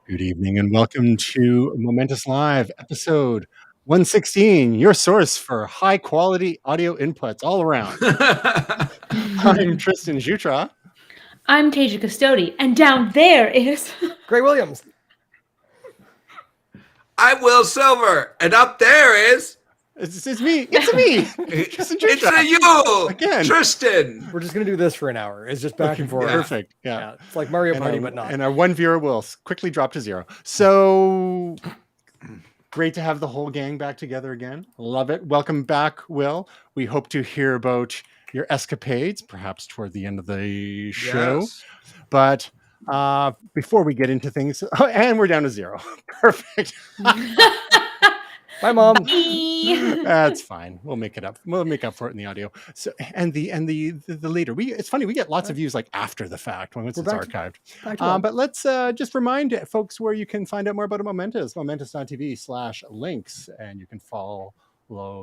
Good evening and welcome to Momentous Live, episode 116, your source for high quality audio inputs all around. I'm Tristan Jutra. I'm Tasia Custodi, and down there is Gray Williams. I'm Will Silver, and up there is It's me. Tristan Jutra. it's you Again. Tristan. We're just gonna do this for an hour. It's just back and forth. Perfect. Yeah. It's like Mario Party, but not. And our one viewer will quickly drop to zero. So great to have the whole gang back together again. Love it. Welcome back, Will. We hope to hear about your escapades, perhaps toward the end of the show. Yes. But before we get into things, and we're down to zero. Perfect. Bye, Mom. That's fine. We'll make it up. We'll make up for it in the audio. So and the later. It's funny. We get lots of views like after the fact when it's archived. But let's just remind folks where you can find out more about Momentous. Momentous.tv/links, and you can follow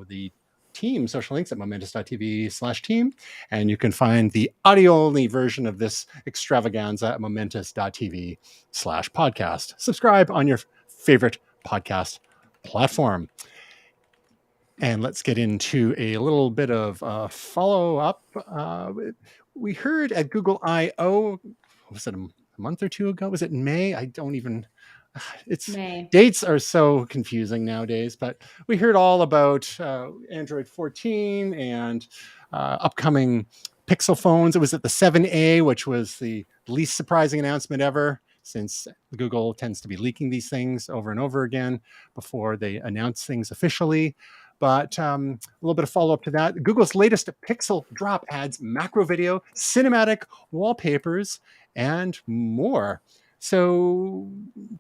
the team social links at momentous.tv/team, and you can find the audio-only version of this extravaganza at momentous.tv/podcast. Subscribe on your favorite podcast platform. And let's get into a little bit of follow-up. We heard at Google I/O, was it a month or two ago? Was it in May? I don't even... May. Dates are so confusing nowadays, but we heard all about Android 14 and upcoming Pixel phones. It was at the 7A, which was the least surprising announcement ever, since Google tends to be leaking these things over and over again before they announce things officially. But a little bit of follow-up to that. Google's latest Pixel drop adds macro video, cinematic wallpapers, and more. So,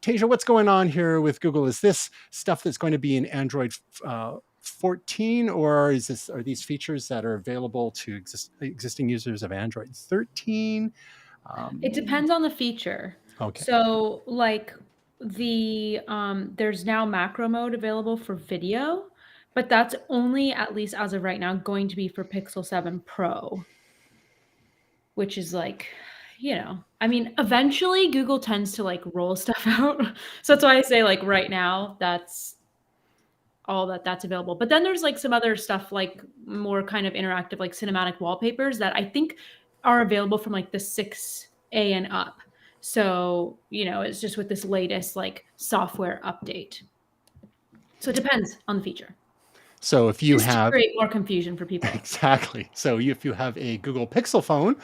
Tasia, what's going on here with Google? Is this stuff that's going to be in Android 14, or are these features that are available to existing users of Android 13? It depends on the feature. Okay. So, like there's now macro mode available for video, but that's only, at least as of right now, going to be for Pixel 7 Pro, which is like, I mean, eventually Google tends to like roll stuff out. So that's why I say like right now, that's all that's available. But then there's like some other stuff, like more kind of interactive, like cinematic wallpapers that I think are available from like the 6A and up. So, it's just with this latest like software update. So it depends on the feature. So if you just to create more confusion for people. Exactly. So if you have a Google Pixel phone,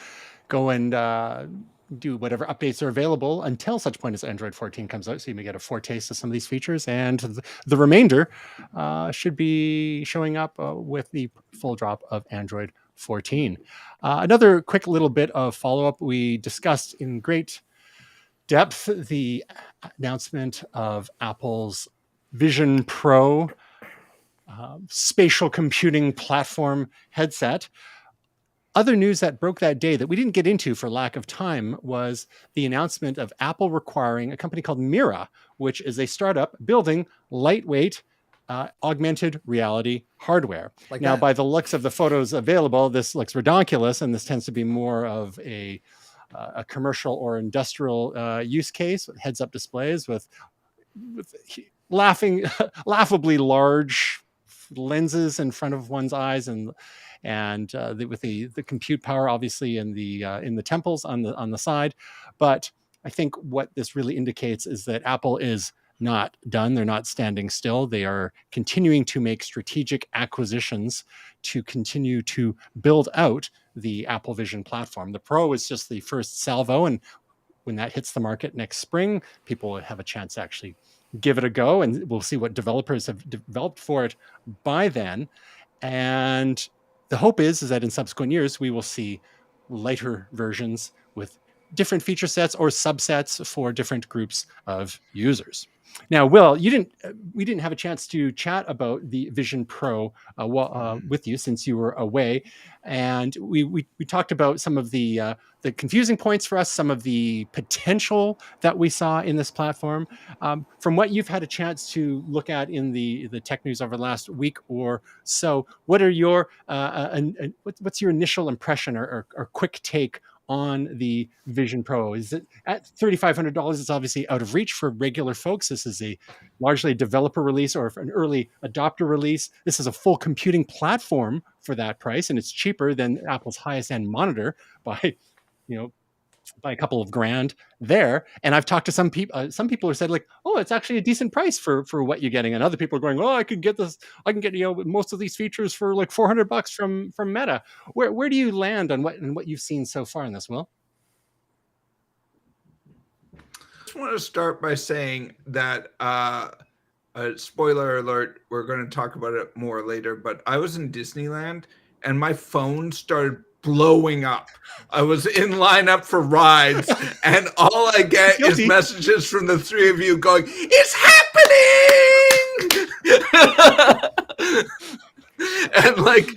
go and do whatever updates are available until such point as Android 14 comes out. So you may get a foretaste of some of these features, and the remainder should be showing up with the full drop of Android 14. Another quick little bit of follow-up. We discussed in great depth the announcement of Apple's Vision Pro spatial computing platform headset. Other news that broke that day that we didn't get into for lack of time was the announcement of Apple requiring a company called Mira, which is a startup building lightweight augmented reality hardware. Now, by the looks of the photos available, this looks redonkulous, and this tends to be more of a commercial or industrial use case with heads-up displays with laughably large lenses in front of one's eyes, and with the compute power obviously in the temples on the side. But I think what this really indicates is that Apple is not done. They're not standing still. They are continuing to make strategic acquisitions to continue to build out the Apple Vision platform. The Pro is just the first salvo, and when that hits the market next spring, people will have a chance to actually give it a go, and we'll see what developers have developed for it by then. And the hope is that in subsequent years, we will see lighter versions with different feature sets or subsets for different groups of users. Now, Will, we didn't have a chance to chat about the Vision Pro with you since you were away, and we talked about some of the confusing points for us, some of the potential that we saw in this platform. From what you've had a chance to look at in the tech news over the last week or so, what are your what's your initial impression or quick take on the Vision Pro? Is it at $3,500? It's obviously out of reach for regular folks. This is a largely developer release or an early adopter release. This is a full computing platform for that price, and it's cheaper than Apple's highest end monitor by, by a couple of grand there. And I've talked to some people who said like, oh, it's actually a decent price for what you're getting. And other people are going, oh, I can get most of these features for like $400 from Meta. Where do you land on what you've seen so far in this, Will? I just want to start by saying that spoiler alert, we're going to talk about it more later, but I was in Disneyland and my phone started blowing up. I was in line up for rides, and all I get is messages from the three of you going, "It's happening!" And like,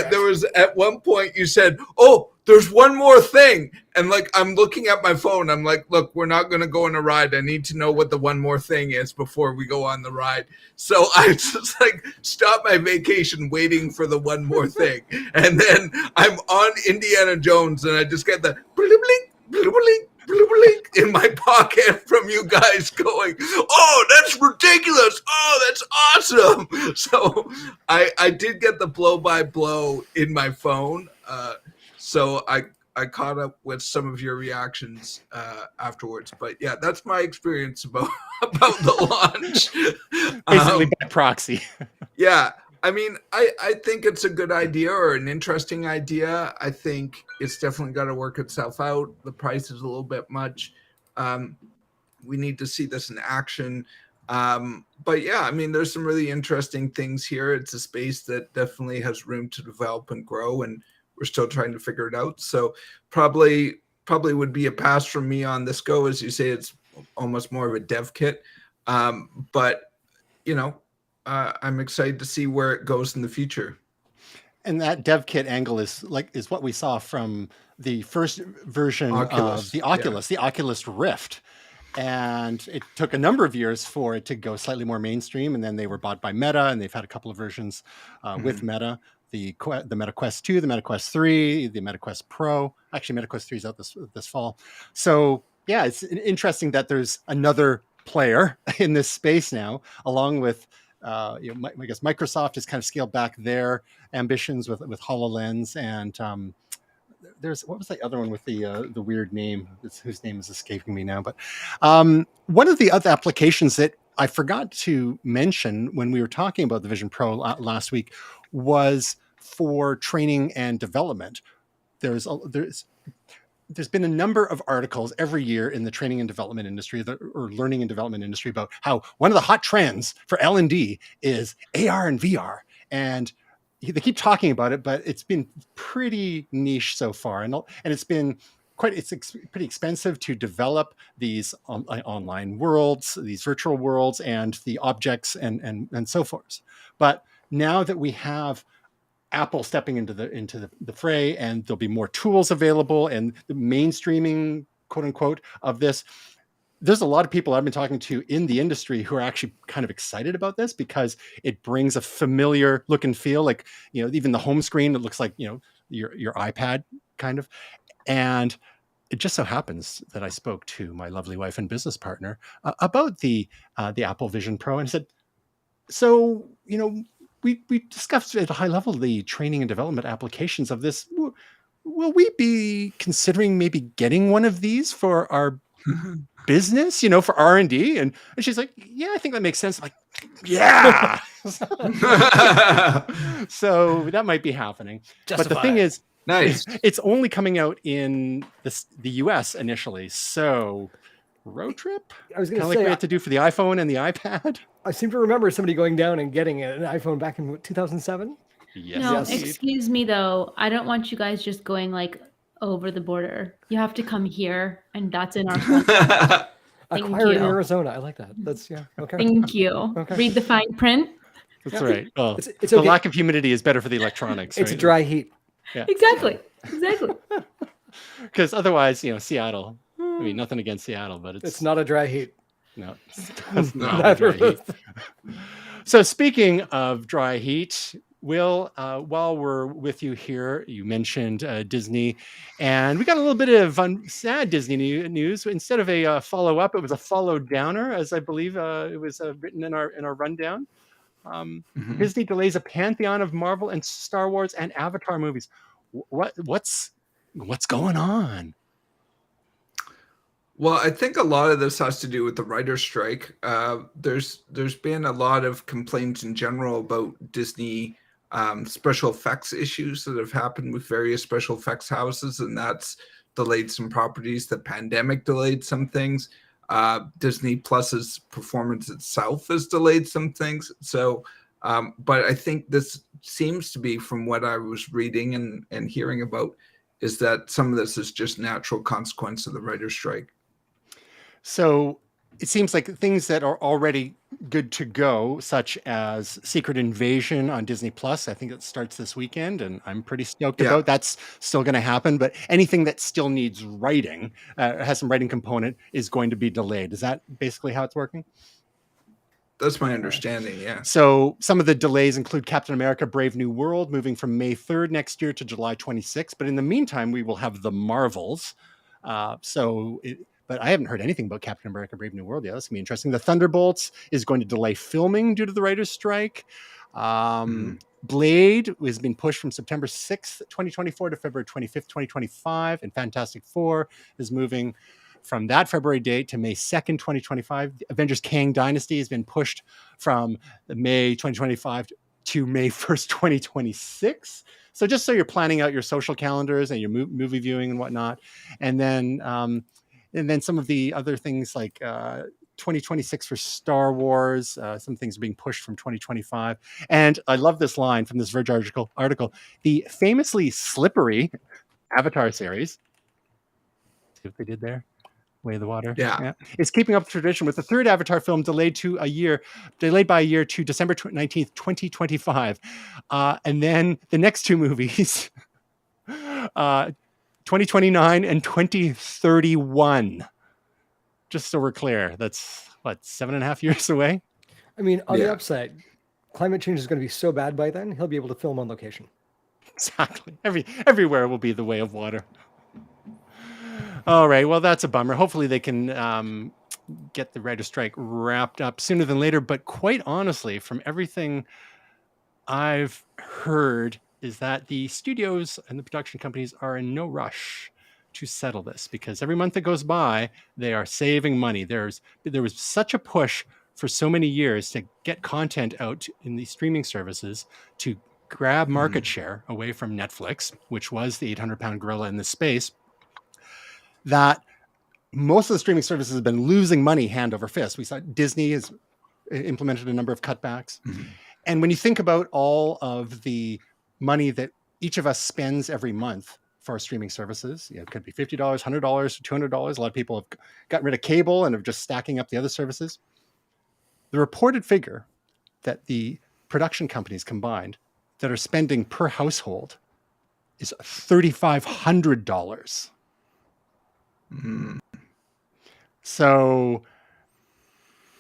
there was at one point you said, "Oh, there's one more thing," and like I'm looking at my phone. I'm like, "Look, we're not going to go on a ride. I need to know what the one more thing is before we go on the ride." So I just like stopped my vacation waiting for the one more thing, and then I'm on Indiana Jones, and I just get the blink, blink, blink in my pocket from you guys going, "Oh, that's ridiculous! Oh, that's awesome!" So I did get the blow by blow in my phone. So I caught up with some of your reactions afterwards. But yeah, that's my experience about the launch. Basically by proxy. Yeah. I mean, I think it's a good idea or an interesting idea. I think it's definitely got to work itself out. The price is a little bit much. We need to see this in action. But yeah, I mean, there's some really interesting things here. It's a space that definitely has room to develop and grow, and we're still trying to figure it out. So probably would be a pass from me on this go. As you say, it's almost more of a dev kit. But, I'm excited to see where it goes in the future. And that dev kit angle is what we saw from the first version of the Oculus, the Oculus Rift. And it took a number of years for it to go slightly more mainstream. And then they were bought by Meta, and they've had a couple of versions with Meta. The Meta Quest 2, the Meta Quest 3, the Meta Quest Pro. Actually, Meta Quest 3 is out this fall. So yeah, it's interesting that there's another player in this space now, along with I guess Microsoft has kind of scaled back their ambitions with HoloLens, and there's what was the other one with the weird name whose name is escaping me now. But one of the other applications that I forgot to mention when we were talking about the Vision Pro last week was for training and development. There's been a number of articles every year in the training and development industry or learning and development industry about how one of the hot trends for L&D is AR and VR. And they keep talking about it, but it's been pretty niche so far. And it's been pretty expensive to develop these online worlds, these virtual worlds, and the objects and so forth. But now that we have Apple stepping into the fray, and there'll be more tools available, and the mainstreaming, quote unquote, of this, there's a lot of people I've been talking to in the industry who are actually kind of excited about this because it brings a familiar look and feel. Like, even the home screen, it looks like, your iPad kind of. And it just so happens that I spoke to my lovely wife and business partner about the Apple Vision Pro, and I said, so, we discussed at a high level the training and development applications of this. Will we be considering maybe getting one of these for our business, for R&D? And she's like, yeah, I think that makes sense. I'm like, yeah. So that might be happening. But the thing is, nice. It's only coming out in the US initially. So road trip? I was going to say, like we had to do for the iPhone and the iPad. I seem to remember somebody going down and getting an iPhone back in 2007. Yes. No, excuse me though. I don't want you guys just going like over the border. You have to come here, and that's in our country. Acquired in Arizona. I like that. That's okay. Thank you. Okay. Read the fine print. That's right. Well, it's the okay. lack of humidity is better for the electronics. It's right? a dry heat. Yeah. Exactly. Because otherwise, Seattle. I mean, nothing against Seattle, but it's not a dry heat. No, it's not a dry heat. So speaking of dry heat, Will, while we're with you here, you mentioned Disney, and we got a little bit of sad Disney news. Instead of a follow up, it was a follow downer, as I believe it was written in our rundown. Mhm. Disney delays a pantheon of Marvel and Star Wars and Avatar movies. What's going on? Well, I think a lot of this has to do with the writer's strike. There's been a lot of complaints in general about Disney special effects issues that have happened with various special effects houses, and that's delayed some properties. The pandemic delayed some things. Disney Plus's performance itself has delayed some things. So, but I think this seems to be, from what I was reading and hearing about, is that some of this is just natural consequence of the writer's strike. So it seems like things that are already good to go, such as Secret Invasion on Disney Plus, I think it starts this weekend, and I'm pretty stoked Yeah. about that's still going to happen. But anything that still needs writing, has some writing component, is going to be delayed. Is that basically how it's working? That's my understanding, yeah. So some of the delays include Captain America: Brave New World moving from May 3rd next year to July 26th. But in the meantime, we will have the Marvels. But I haven't heard anything about Captain America: Brave New World yet. That's gonna be interesting. The Thunderbolts is going to delay filming due to the writer's strike. Blade has been pushed from September 6th, 2024 to February 25th, 2025. And Fantastic Four is moving from that February date to May 2nd, 2025. Avengers Kang Dynasty has been pushed from May 2025 to May 1st, 2026. So just so you're planning out your social calendars and your movie viewing and whatnot. And then some of the other things like 2026 for Star Wars. Some things are being pushed from 2025. And I love this line from this Verge article. The famously slippery Avatar series. See what they did there? Way of the Water. Yeah. It's keeping up the tradition with the third Avatar film delayed by a year to December 19th, 2025. And then the next two movies, 2029 and 2031. Just so we're clear, that's what, 7.5 years away? I mean, on the Yeah. upside, climate change is going to be so bad by then, he'll be able to film on location. Exactly. Everywhere will be the way of water. All right. Well, that's a bummer. Hopefully they can get the writer's strike wrapped up sooner than later. But quite honestly, from everything I've heard, is that the studios and the production companies are in no rush to settle this, because every month that goes by, they are saving money. There was such a push for so many years to get content out in the streaming services to grab market share away from Netflix, which was the 800-pound gorilla in this space, that most of the streaming services have been losing money hand over fist. We saw Disney has implemented a number of cutbacks. And when you think about all of the money that each of us spends every month for our streaming services, it could be $50, $100, $200. A lot of people have gotten rid of cable and are just stacking up the other services. The reported figure that the production companies combined that are spending per household is $3,500. So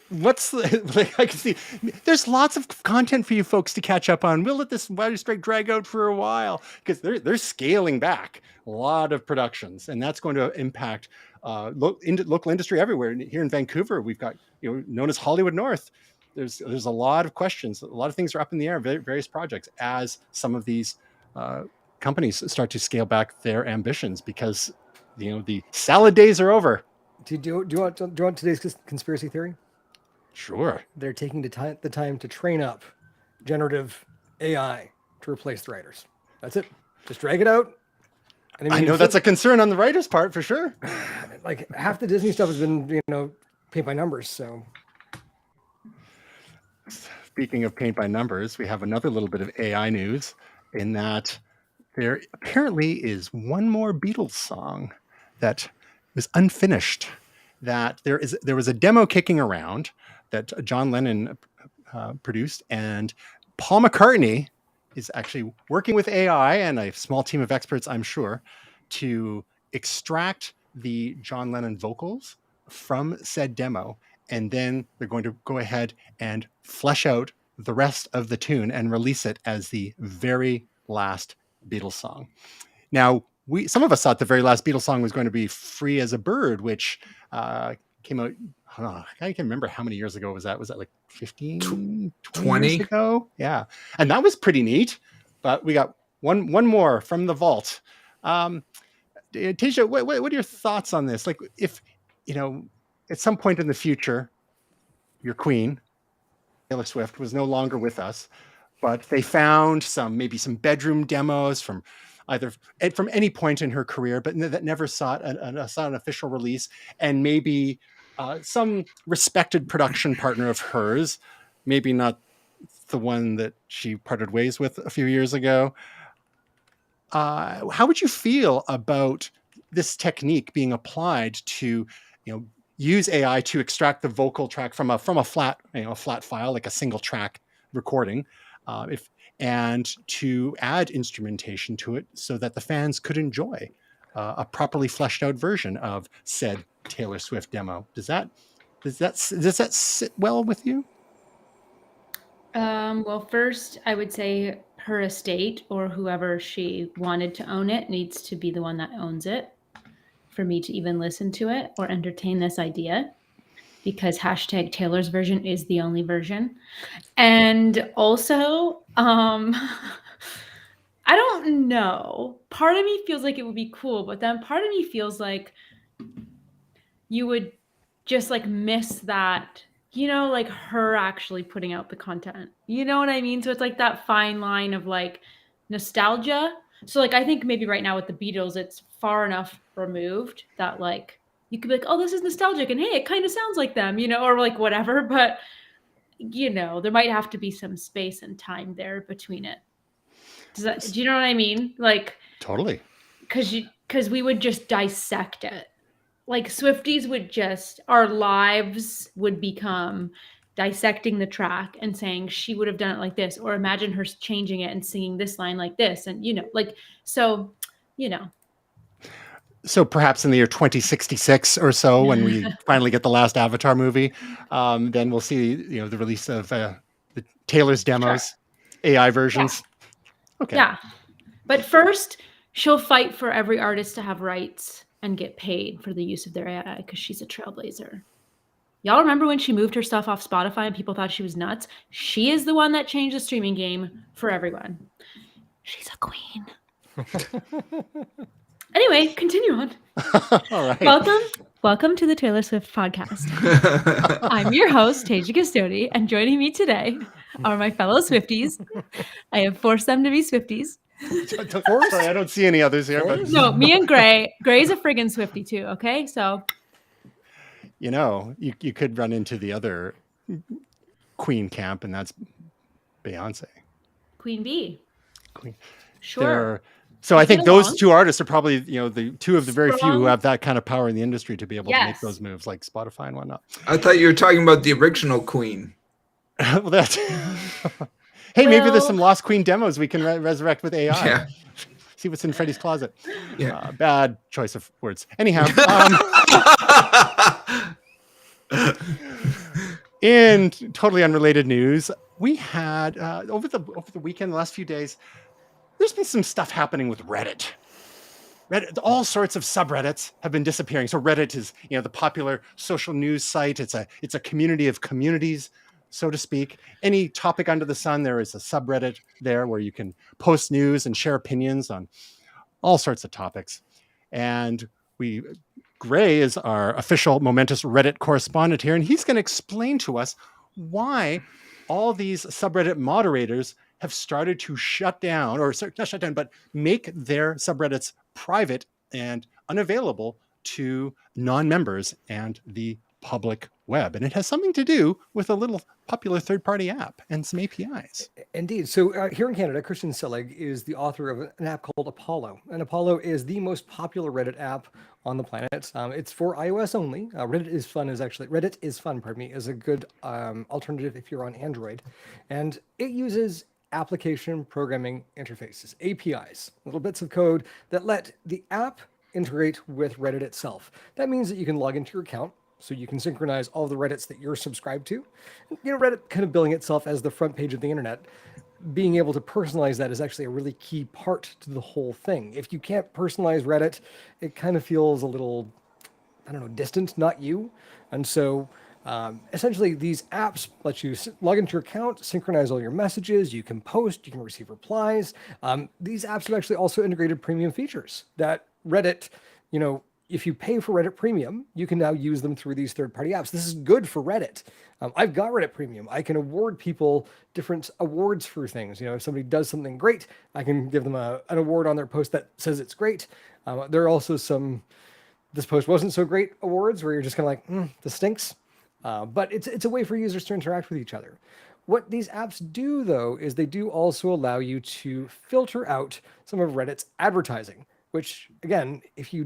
what's like, I can see there's lots of content for you folks to catch up on. We'll let this writer's strike drag out for a while because they're scaling back a lot of productions, and that's going to impact local industry everywhere. Here in Vancouver, we've got known as Hollywood North. There's a lot of questions. A lot of things are up in the air. Various projects as some of these companies start to scale back their ambitions because the salad days are over. Do you want today's conspiracy theory? Sure. They're taking the time to train up generative AI to replace the writers. That's it. Just drag it out. And I know that's a concern on the writer's part for sure. Like half the Disney stuff has been, paint by numbers. So speaking of paint by numbers, we have another little bit of AI news in that there apparently is one more Beatles song that was unfinished. That there was a demo kicking around that John Lennon produced, and Paul McCartney is actually working with AI and a small team of experts, I'm sure, to extract the John Lennon vocals from said demo, and then they're going to go ahead and flesh out the rest of the tune and release it as the very last Beatles song. Now, some of us thought the very last Beatles song was going to be Free as a Bird, which came out, I can't remember how many years ago was that. Was that like 15, 20 years ago? Yeah. And that was pretty neat. But we got one more from the vault. Tasia, what are your thoughts on this? Like, if, at some point in the future, your queen, Taylor Swift, was no longer with us, but they found maybe some bedroom demos from any point in her career, but that never saw an official release, and maybe some respected production partner of hers, maybe not the one that she parted ways with a few years ago. How would you feel about this technique being applied to, use AI to extract the vocal track from a flat file, like a single track recording, and to add instrumentation to it so that the fans could enjoy a properly fleshed out version of said Taylor Swift demo? Does that sit well with you? Well, first, I would say her estate or whoever she wanted to own it needs to be the one that owns it for me to even listen to it or entertain this idea, because hashtag Taylor's version is the only version. And also, I don't know. Part of me feels like it would be cool, but then part of me feels like you would just like miss that, like her actually putting out the content. You know what I mean? So it's like that fine line of like nostalgia. So like, I think maybe right now with the Beatles, it's far enough removed that like, you could be like, oh, this is nostalgic. And hey, it kind of sounds like them, or like whatever. But, there might have to be some space and time there between it. Do you know what I mean? Like, totally. Because we would just dissect it. Like Swifties our lives would become dissecting the track and saying she would have done it like this, or imagine her changing it and singing this line like this. And, So perhaps in the year 2066 or so, when we finally get the last Avatar movie, then we'll see, the release of the Taylor's demos, sure. AI versions. Yeah. Okay. Yeah. But first, she'll fight for every artist to have rights and get paid for the use of their AI because she's a trailblazer. Y'all remember when she moved her stuff off Spotify and people thought she was nuts? She is the one that changed the streaming game for everyone. She's a queen. Anyway, continue on. All right. Welcome to the Taylor Swift podcast. I'm your host, Tasia Custodi, and joining me today are my fellow Swifties. I have forced them to be Swifties. Sorry, I don't see any others here. But... No, me and Gray. Gray's a friggin' Swiftie too, okay? So... you could run into the other queen camp, and that's Beyonce. Queen Bee. Queen. Sure. So I think those two artists are probably, the two of the very few who have that kind of power in the industry to be able to make those moves, like Spotify and whatnot. I thought you were talking about the original queen. Well, that's... Hey, maybe there's some Lost Queen demos we can resurrect with AI. Yeah. See what's in Freddie's closet. Yeah. Bad choice of words. Anyhow. In totally unrelated news, we had over the weekend, the last few days, there's been some stuff happening with Reddit. All sorts of subreddits have been disappearing. So Reddit is, the popular social news site. It's a community of communities, so to speak. Any topic under the sun, there is a subreddit there where you can post news and share opinions on all sorts of topics. And Gray is our official Momentous Reddit correspondent here, and he's going to explain to us why all these subreddit moderators have started to shut down, or not shut down, but make their subreddits private and unavailable to non-members and the public web. And it has something to do with a little popular third-party app and some APIs. Indeed. So here in Canada, Christian Selig is the author of an app called Apollo. And Apollo is the most popular Reddit app on the planet. It's for iOS only. Reddit is fun is a good alternative if you're on Android. And it uses application programming interfaces, APIs, little bits of code that let the app integrate with Reddit itself. That means that you can log into your account So you can synchronize all of the Reddits that you're subscribed to. You know, Reddit kind of billing itself as the front page of the internet. Being able to personalize that is actually a really key part to the whole thing. If you can't personalize Reddit, it kind of feels a little, I don't know, distant, not you. And so essentially these apps let you log into your account, synchronize all your messages, you can post, you can receive replies. These apps have actually also integrated premium features that Reddit, you know, if you pay for Reddit Premium, you can now use them through these third-party apps. This is good for Reddit. I've got Reddit Premium. I can award people different awards for things. You know, if somebody does something great, I can give them an award on their post that says it's great. There are also some, this post wasn't so great awards where you're just kind of like, this stinks. But it's a way for users to interact with each other. What these apps do, though, is they do also allow you to filter out some of Reddit's advertising, which, again, if you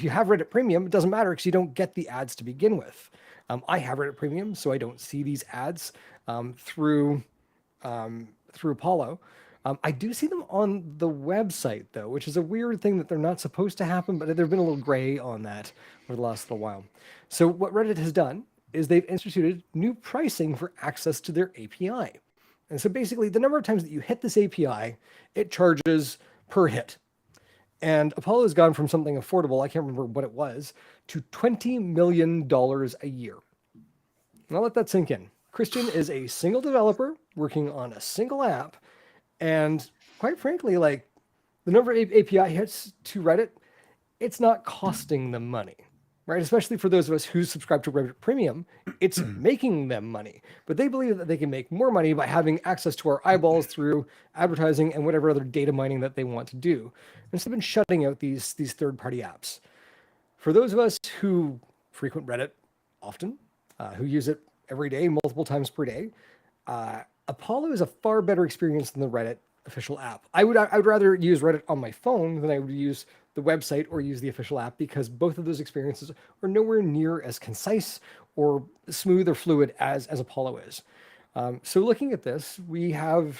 have Reddit Premium, it doesn't matter because you don't get the ads to begin with. I have Reddit Premium, so I don't see these ads through Apollo. I do see them on the website, though, which is a weird thing that they're not supposed to happen, but they've been a little gray on that over the last little while. So what Reddit has done is they've instituted new pricing for access to their API. And so basically, the number of times that you hit this API, it charges per hit. And Apollo has gone from something affordable, I can't remember what it was, to $20 million a year. Now let that sink in. Christian is a single developer working on a single app. And quite frankly, like the number of API hits to Reddit, it's not costing them money, right? Especially for those of us who subscribe to Reddit Premium, it's making them money. But they believe that they can make more money by having access to our eyeballs through advertising and whatever other data mining that they want to do. And so they've been shutting out these third-party apps. For those of us who frequent Reddit often, who use it every day, multiple times per day, Apollo is a far better experience than the Reddit official app. I would rather use Reddit on my phone than I would use the website or use the official app because both of those experiences are nowhere near as concise or smooth or fluid as Apollo is. So looking at this, we have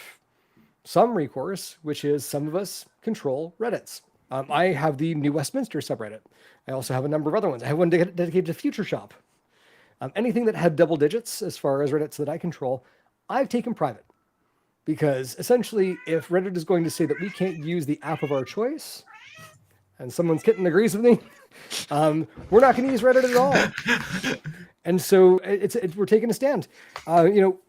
some recourse, which is some of us control Reddits. I have the New Westminster subreddit. I also have a number of other ones. I have one dedicated to Future Shop. Anything that had double digits as far as Reddits that I control, I've taken private. Because essentially, if Reddit is going to say that we can't use the app of our choice, and someone's kitten agrees with me, we're not going to use Reddit at all. And so we're taking a stand.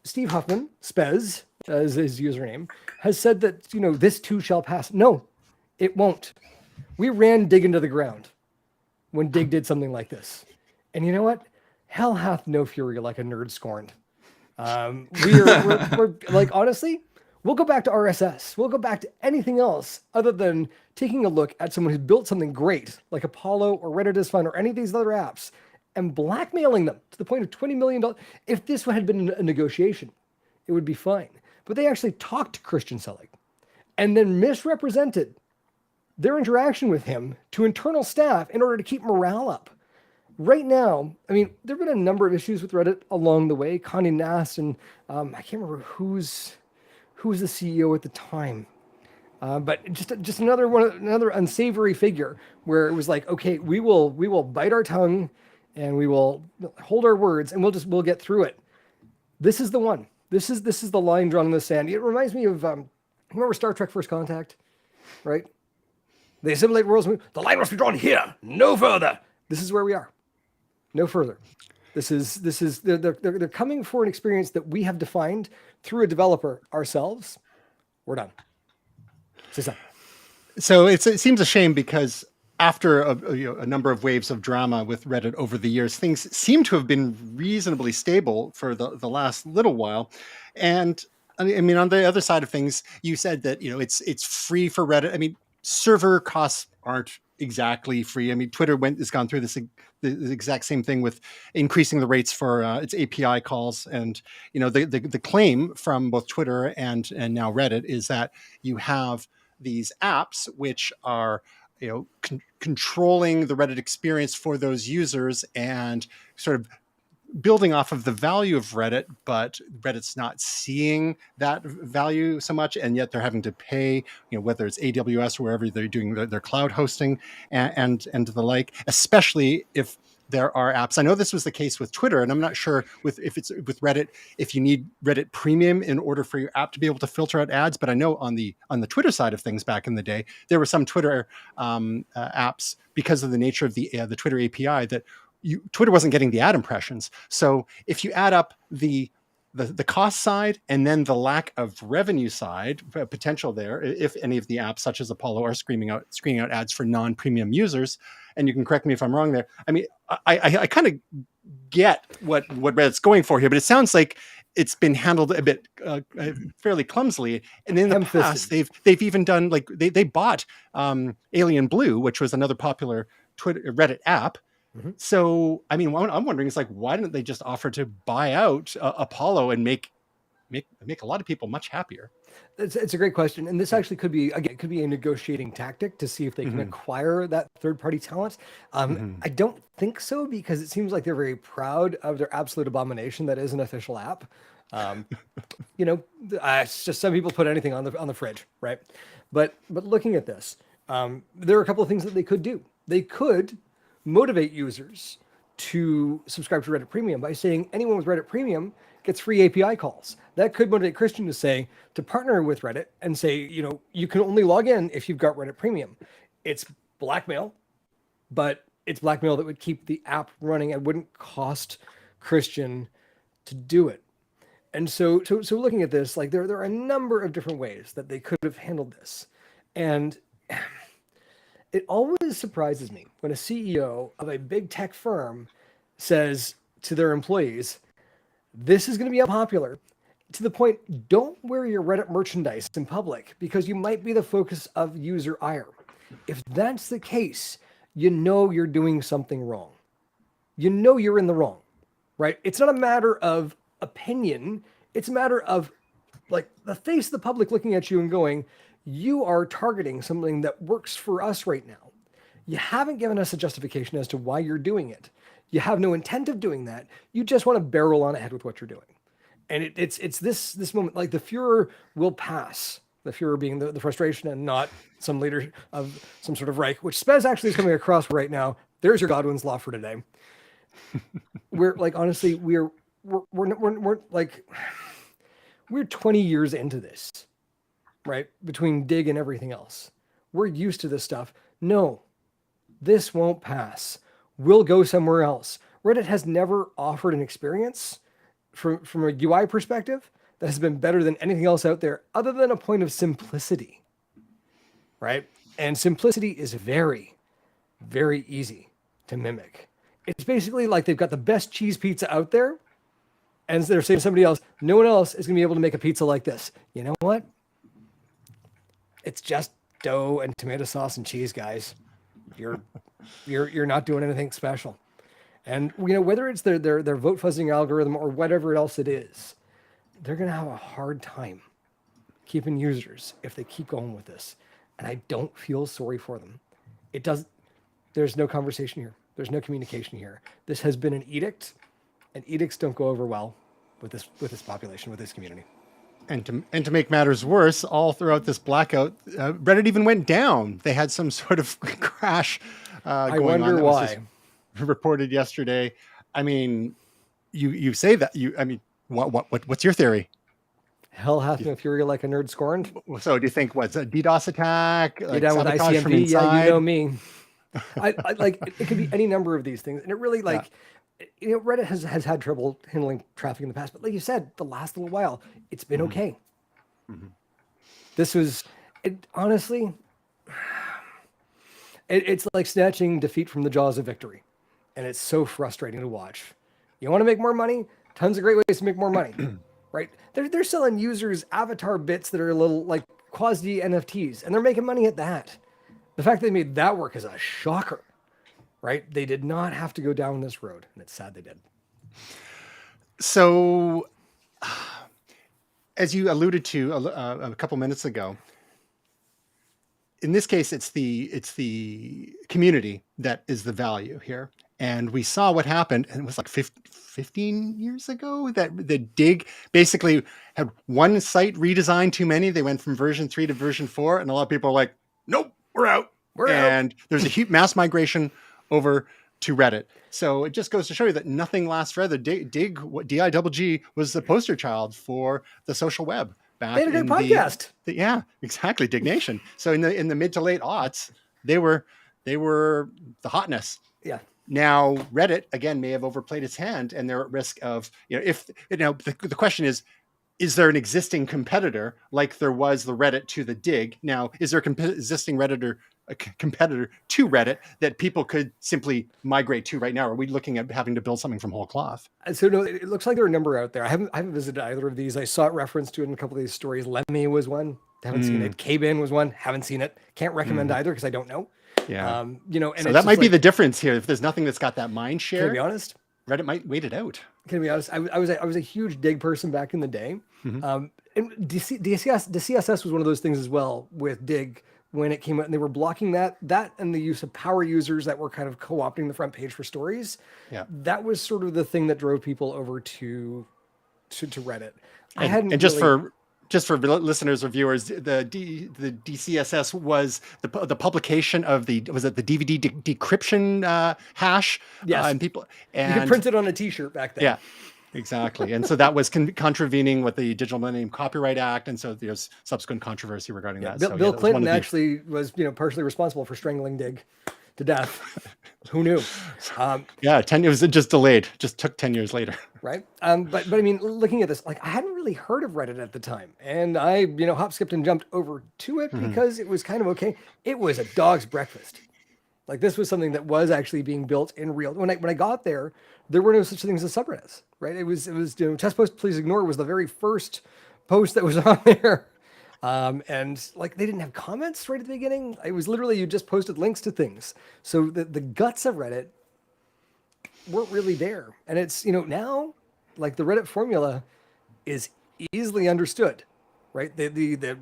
Steve Huffman, Spez, as his username, has said that, this too shall pass. No, it won't. We ran Dig into the ground when Dig did something like this. And you know what? Hell hath no fury like a nerd scorned. We're like, honestly, we'll go back to RSS. We'll go back to anything else other than taking a look at someone who built something great like Apollo or Reddit is Fun or any of these other apps and blackmailing them to the point of $20 million. If this had been a negotiation, it would be fine. But they actually talked to Christian Selig and then misrepresented their interaction with him to internal staff in order to keep morale up. Right now, I mean, there have been a number of issues with Reddit along the way. Condé Nast and I can't remember who was the CEO at the time, but just another unsavory figure where it was like, okay, we will bite our tongue and we will hold our words and we'll get through it. This is the one. This is the line drawn in the sand. It reminds me of remember Star Trek First Contact, right? They assimilate worlds. The line must be drawn here, no further. This is where we are. No further. They're coming for an experience that we have defined through a developer ourselves. We're done. Say something. So it seems a shame because after a number of waves of drama with Reddit over the years, things seem to have been reasonably stable for the last little while. And I mean, on the other side of things, you said that, it's free for Reddit. I mean, server costs aren't exactly free. I mean, Twitter has gone through the exact same thing with increasing the rates for its API calls. And, the claim from both Twitter and now Reddit is that you have these apps which are, controlling the Reddit experience for those users and sort of building off of the value of Reddit, but Reddit's not seeing that value so much, and yet they're having to pay, whether it's AWS or wherever they're doing their cloud hosting and the like, especially if there are apps. I know this was the case with Twitter, and I'm not sure if it's with Reddit, if you need Reddit Premium in order for your app to be able to filter out ads. But I know on the Twitter side of things back in the day, there were some Twitter apps, because of the nature of the Twitter API, that Twitter wasn't getting the ad impressions. So if you add up the cost side and then the lack of revenue side potential there, if any of the apps such as Apollo are screening out ads for non-premium users, and you can correct me if I'm wrong there. I mean, I kind of get what Reddit's going for here, but it sounds like it's been handled a bit fairly clumsily. And in the past, they've even done, like, they bought Alien Blue, which was another popular Reddit app. Mm-hmm. So, I mean, what I'm wondering is, like, why didn't they just offer to buy out Apollo and make a lot of people much happier? It's a great question, and this actually could be a negotiating tactic to see if they can acquire that third-party talent. I don't think so, because it seems like they're very proud of their absolute abomination that is an official app. It's just some people put anything on the fridge, right? But looking at this, there are a couple of things that they could do. They could motivate users to subscribe to Reddit Premium by saying anyone with Reddit Premium gets free API calls. That could motivate Christian to partner with Reddit and say, you can only log in if you've got Reddit Premium. It's blackmail, but it's blackmail that would keep the app running and wouldn't cost Christian to do it. And so looking at this, like, there are a number of different ways that they could have handled this. And it always surprises me when a CEO of a big tech firm says to their employees, this is going to be unpopular, to the point, don't wear your Reddit merchandise in public because you might be the focus of user ire. If that's the case, you're doing something wrong. You're in the wrong, right? It's not a matter of opinion. It's a matter of, like, the face of the public looking at you and going, you are targeting something that works for us right now. You haven't given us a justification as to why you're doing it. You have no intent of doing that. You just want to barrel on ahead with what you're doing. And it's this moment, like, the furor will pass. The furor being the frustration and not some leader of some sort of Reich, which Spez actually is coming across right now. There's your Godwin's Law for today. We're, like, honestly, we're 20 years into this. Right? Between Dig and everything else. We're used to this stuff. No, this won't pass. We'll go somewhere else. Reddit has never offered an experience from a UI perspective that has been better than anything else out there, other than a point of simplicity. Right? And simplicity is very, very easy to mimic. It's basically like they've got the best cheese pizza out there, and they're saying to somebody else, no one else is going to be able to make a pizza like this. You know what? It's just dough and tomato sauce and cheese, guys. You're not doing anything special. And whether it's their vote fuzzing algorithm or whatever else it is, they're gonna have a hard time keeping users if they keep going with this. And I don't feel sorry for them. There's no conversation here. There's no communication here. This has been an edict, and edicts don't go over well with this population, with this community. And to make matters worse, all throughout this blackout, Reddit even went down. They had some sort of crash I going on. wonder why. Was reported yesterday. I mean, you say that what's your theory? Hell hath no fury like a nerd scorned. So do you think what's a DDoS attack? You're down with ICMP? From inside? Yeah, you know me. I like it could be any number of these things, and it really Reddit has had trouble handling traffic in the past, but like you said, the last little while, it's been okay. Mm-hmm. This was, honestly, it's like snatching defeat from the jaws of victory, and it's so frustrating to watch. You want to make more money? Tons of great ways to make more money, right? They're selling users avatar bits that are a little like quasi NFTs, and they're making money at that. The fact they made that work is a shocker. Right? They did not have to go down this road, and it's sad they did. So, as you alluded to a couple minutes ago, in this case, it's the community that is the value here. And we saw what happened, and it was like 15 years ago that the Dig basically had one site redesigned too many. They went from version 3 to version 4, and a lot of people are like, nope, we're out. And there's a huge mass migration over to Reddit. So it just goes to show you that nothing lasts forever. DIGG was the poster child for the social web back They had a in good podcast. Yeah, exactly. Dignation. So in the mid to late aughts, they were the hotness. Yeah. Now Reddit again may have overplayed its hand, and they're at risk of, if the question is there an existing competitor like there was the Reddit to the Dig? Now, is there an existing competitor to Reddit that people could simply migrate to right now? Are we looking at having to build something from whole cloth? So no, it looks like there are a number out there. I haven't visited either of these. I saw it referenced to it in a couple of these stories. Lemmy was one. Haven't seen it. K-Bin was one. Haven't seen it. Can't recommend either because I don't know. Yeah. And so that might be the difference here. If there's nothing that's got that mind share, can I be honest? Reddit might wait it out. Can I be honest? I was a huge Dig person back in the day. And the CSS was one of those things as well with Dig when it came out, and they were blocking that and the use of power users that were kind of co-opting the front page for stories. Yeah. That was sort of the thing that drove people over to Reddit. Just for listeners or viewers, the DCSS was the publication of the DVD decryption hash. Yes. And you could print it on a T-shirt back then. Yeah, exactly. And so that was contravening with the Digital Millennium Copyright Act, and so there's subsequent controversy regarding that. Bill Clinton actually was partially responsible for strangling Dig to death. Who knew? It was just delayed. Just took 10 years later. Right. But I mean, looking at this, like I hadn't really heard of Reddit at the time, and I hop, skipped, and jumped over to it because it was kind of okay. It was a dog's breakfast. Like this was something that was actually being built in real. When I got there were no such things as subreddits. Right. It was test post please ignore was the very first post that was on there. And like they didn't have comments right at the beginning. It was literally you just posted links to things. So the guts of Reddit weren't really there. And it's now like the Reddit formula is easily understood, right? The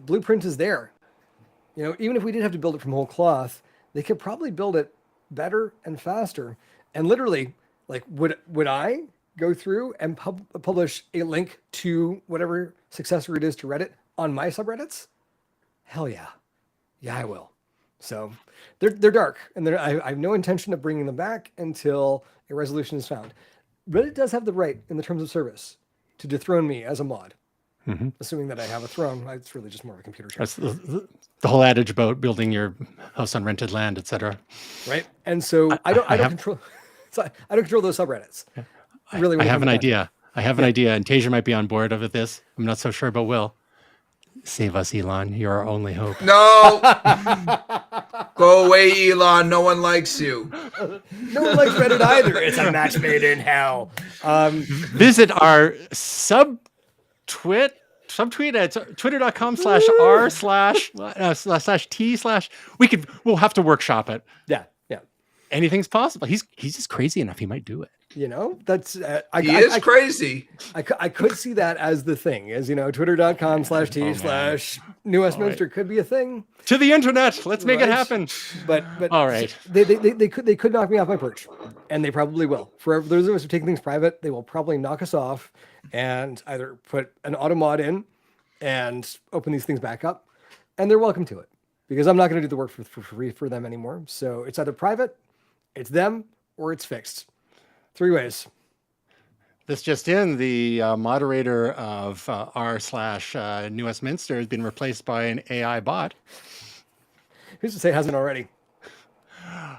blueprint is there. Even if we did have to build it from whole cloth, they could probably build it better and faster. And literally, like would I go through and publish a link to whatever successor it is to Reddit on my subreddits? Hell yeah. Yeah, I will. So they're dark, and I have no intention of bringing them back until a resolution is found. Reddit does have the right in the terms of service to dethrone me as a mod, assuming that I have a throne. It's really just more of a computer shop. That's the whole adage about building your house on rented land, etc. Right, and so I don't control. So I don't control those subreddits. Really, I have an idea. And Tasia might be on board with this. I'm not so sure about Will. Save us, Elon. You're our only hope. No. Go away, Elon. No one likes you. No one likes Reddit either. It's a match made in hell. Visit our subtweet at twitter.com/r/t/. We'll have to workshop it. Yeah. Anything's possible. He's just crazy enough. He might do it. That's he is crazy. I could see that as the thing, as twitter.com/t/New Westminster could be a thing. To the internet, let's make it happen. But all right, they could knock me off my perch, and they probably will. For those of us who take things private, they will probably knock us off and either put an auto mod in and open these things back up, and they're welcome to it because I'm not going to do the work for free for them anymore. So it's either private, it's them, or it's fixed. 3 ways. This just in, the moderator of r/New Westminster has been replaced by an AI bot. Who's to say it hasn't already?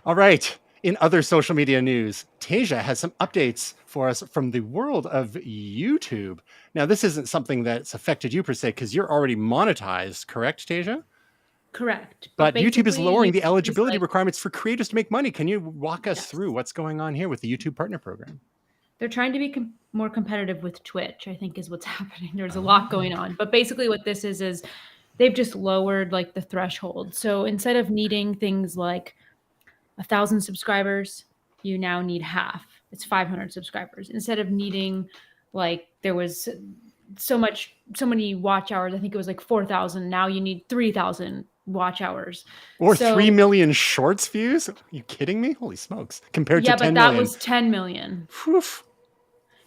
All right. In other social media news, Tasia has some updates for us from the world of YouTube. Now, this isn't something that's affected you per se because you're already monetized, correct, Tasia? Correct. But YouTube is lowering the eligibility requirements for creators to make money. Can you walk us through what's going on here with the YouTube Partner Program? They're trying to be more competitive with Twitch, I think is what's happening. There's a lot going on. But basically what this is they've just lowered like the threshold. So instead of needing things like 1,000 subscribers, you now need half. It's 500 subscribers. Instead of needing like there was so many watch hours, I think it was like 4,000. Now you need 3,000 watch hours. Or 3 million shorts views? Are you kidding me? Holy smokes. Compared to 10 million. Yeah, but that was 10 million. Oof.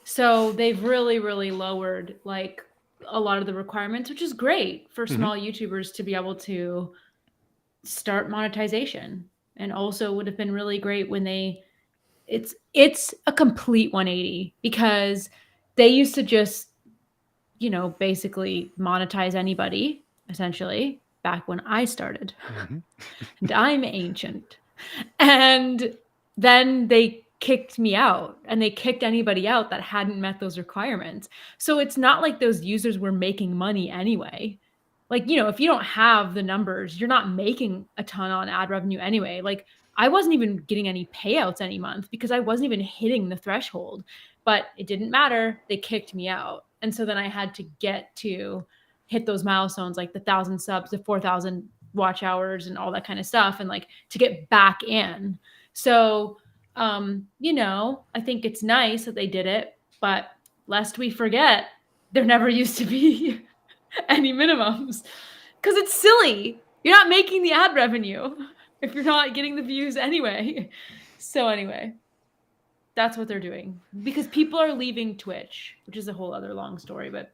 So they've really, really lowered like a lot of the requirements, which is great for small YouTubers to be able to start monetization. and also would have been really great when it's a complete 180 because they used to just, basically monetize anybody essentially back when I started. Mhm. And I'm ancient. And then they kicked me out and they kicked anybody out that hadn't met those requirements. So it's not like those users were making money anyway. Like, if you don't have the numbers, you're not making a ton on ad revenue anyway. Like, I wasn't even getting any payouts any month because I wasn't even hitting the threshold, but it didn't matter. They kicked me out. And so then I had to get to hit those milestones, like the 1,000 subs, the 4,000 watch hours and all that kind of stuff. And like to get back in. So, I think it's nice that they did it, but lest we forget, there never used to be any minimums because it's silly. You're not making the ad revenue if you're not getting the views anyway. So anyway, that's what they're doing because people are leaving Twitch, which is a whole other long story, but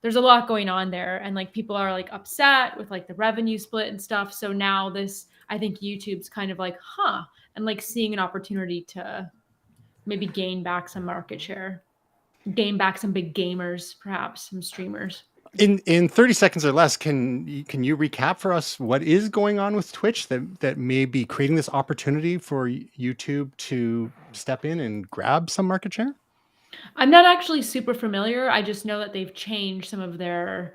there's a lot going on there. And like people are like upset with like the revenue split and stuff. So now I think YouTube's kind of like, and like seeing an opportunity to maybe gain back some market share, gain back some big gamers, perhaps some streamers. In 30 seconds or less, can you recap for us what is going on with Twitch that may be creating this opportunity for YouTube to step in and grab some market share? I'm not actually super familiar. I just know that they've changed some of their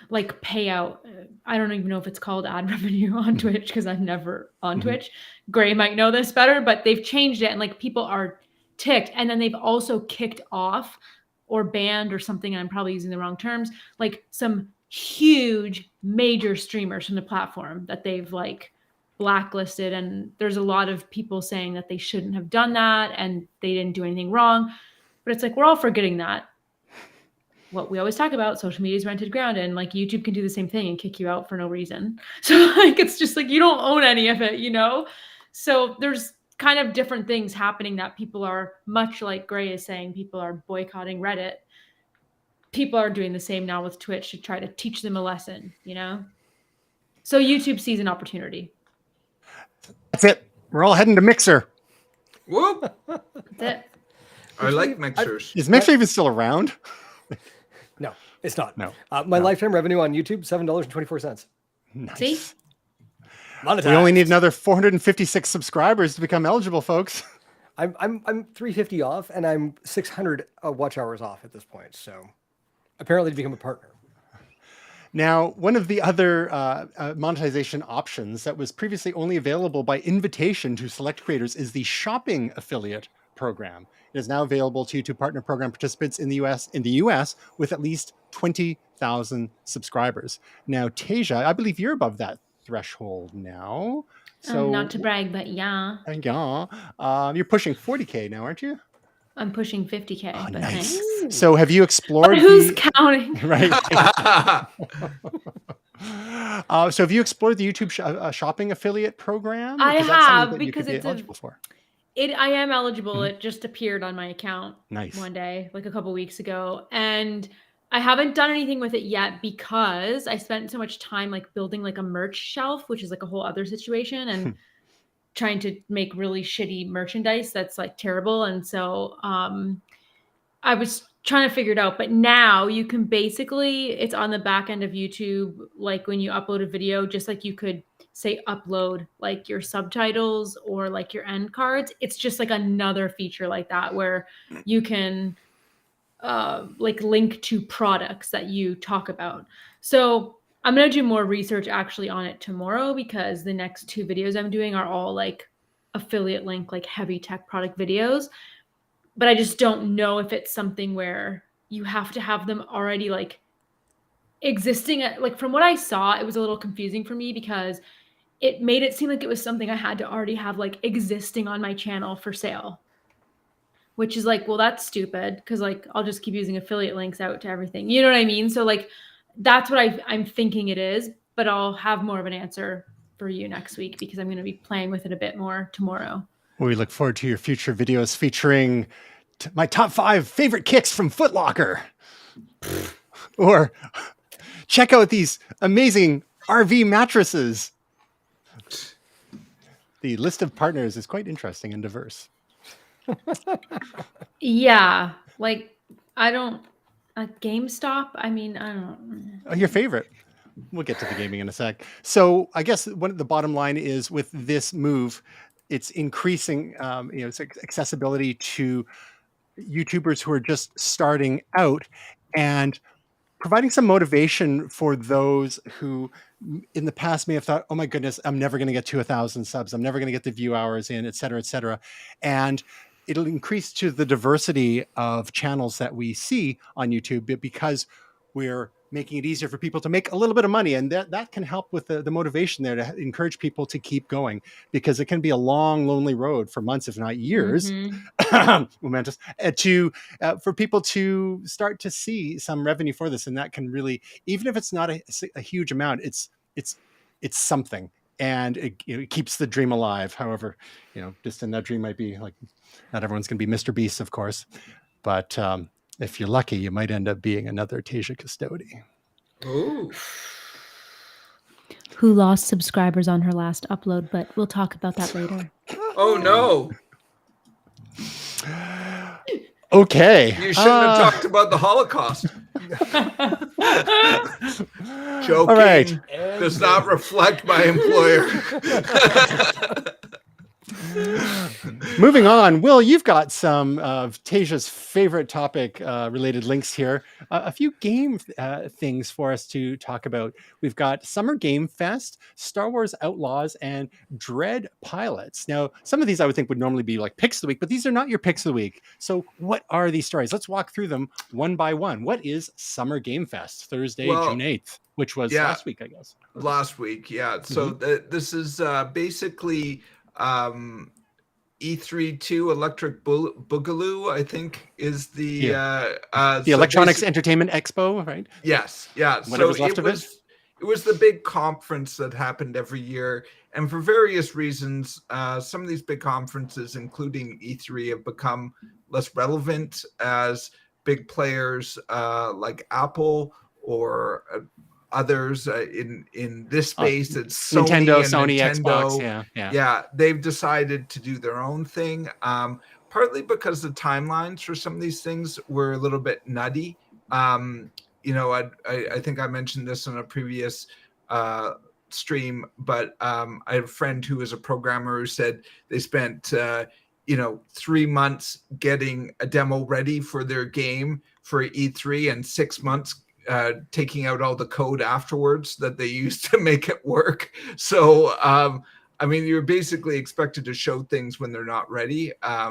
like payout. I don't even know if it's called ad revenue on Twitch because I'm never on Twitch. Gray might know this better, but they've changed it and like people are ticked. And then they've also kicked off or banned or something. I'm probably using the wrong terms, like some huge major streamers from the platform that they've like blacklisted. And there's a lot of people saying that they shouldn't have done that and they didn't do anything wrong. But it's like, we're all forgetting that. What we always talk about, social media is rented ground, and like YouTube can do the same thing and kick you out for no reason. So like, it's just like, you don't own any of it, So there's kind of different things happening that people are, much like Gray is saying, people are boycotting Reddit. People are doing the same now with Twitch to try to teach them a lesson, So YouTube sees an opportunity. That's it. We're all heading to Mixer. Whoop. That's it. I like mixers. Is Mixer even still around? No, it's not. No. My lifetime revenue on YouTube, $7.24. Nice. See? Monetized. We only need another 456 subscribers to become eligible, folks. I'm 350 off, and I'm 600 watch hours off at this point. So apparently, to become a partner. Now, one of the other monetization options that was previously only available by invitation to select creators is the shopping affiliate program. It is now available to YouTube Partner Program participants in the US with at least 20,000 subscribers. Now, Tasia, I believe you're above that threshold now. So Not to brag, but yeah. You're pushing 40K now, aren't you? I'm pushing 50K. Oh, but nice. thanks. So have you explored But who's counting? Right. So have you explored the YouTube shopping affiliate program? I Because that's something have, that you because could be it's eligible for. I am eligible. It just appeared on my account Nice. one day, like a couple weeks ago. And I haven't done anything with it yet because I spent so much time like building like a merch shelf, which is like a whole other situation, and trying to make really shitty merchandise that's like terrible. And so I was trying to figure it out, but now you can basically, it's on the back end of YouTube. Like when you upload a video, just like you could say upload like your subtitles or like your end cards. It's just like another feature like that where you can like link to products that you talk about. So I'm going to do more research actually on it tomorrow because the next 2 videos I'm doing are all like affiliate link, like heavy tech product videos. But I just don't know if it's something where you have to have them already like existing. Like from what I saw, it was a little confusing for me because it made it seem like it was something I had to already have like existing on my channel for sale, which is like, well, that's stupid because like I'll just keep using affiliate links out to everything. You know what I mean? So like that's what I'm thinking it is, but I'll have more of an answer for you next week because I'm going to be playing with it a bit more tomorrow. We look forward to your future videos featuring my top 5 favorite kicks from Foot Locker. Or check out these amazing RV mattresses. the list of partners is quite interesting and diverse. Yeah, like I don't GameStop. I mean, I don't. Your favorite. We'll get to the gaming in a sec. So I guess one of the bottom line is with this move, it's increasing, it's accessibility to YouTubers who are just starting out and providing some motivation for those who in the past may have thought, oh my goodness, I'm never going to get to 1,000 subs. I'm never going to get the view hours in, et cetera, et cetera. And it'll increase to the diversity of channels that we see on YouTube because we're making it easier for people to make a little bit of money. And that can help with the motivation there to encourage people to keep going, because it can be a long, lonely road for months, if not years, momentous, for people to start to see some revenue for this. And that can really, even if it's not a huge amount, it's something. And it keeps the dream alive. However, distant that dream might be. Like, not everyone's going to be Mr. Beast, of course, but if you're lucky, you might end up being another Tasia Custodi. Ooh. Who lost subscribers on her last upload, but we'll talk about that later. Oh no. Okay. You shouldn't have talked about the Holocaust. Joking. All right. Does not reflect my employer. Moving on, Will, you've got some of Tasia's favorite topic related links here. A few game things for us to talk about. We've got Summer Game Fest, Star Wars Outlaws, and Dread Pilots. Now, some of these I would think would normally be like picks of the week, but these are not your picks of the week. So what are these stories? Let's walk through them one by one. What is Summer Game Fest? Thursday, June 8th, which was last week, I guess. Last week, yeah. So this is basically... E3-2 Electric Boogaloo, I think, is the Electronics Entertainment Expo, right? Yes, yeah. Whatever's left of it. It was the big conference that happened every year, and for various reasons, some of these big conferences, including E3, have become less relevant as big players like Apple or others in this space. It's Sony, Sony, Xbox, yeah. They've decided to do their own thing, partly because the timelines for some of these things were a little bit nutty. I think I mentioned this on a previous stream, but I have a friend who is a programmer who said they spent 3 months getting a demo ready for their game for E3 and 6 months taking out all the code afterwards that they used to make it work. So, you're basically expected to show things when they're not ready. I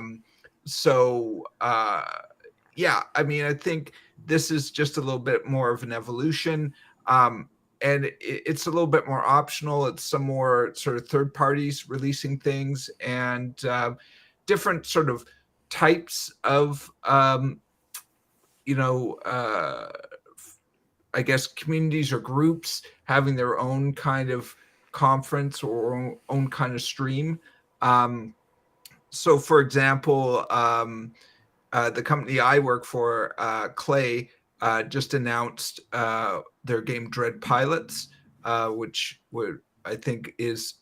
think this is just a little bit more of an evolution. And it's a little bit more optional. It's some more sort of third parties releasing things and different sort of types of, I guess communities or groups having their own kind of conference or own kind of stream. So for example, the company I work for, Clay, just announced their game Dread Pilots, which I think is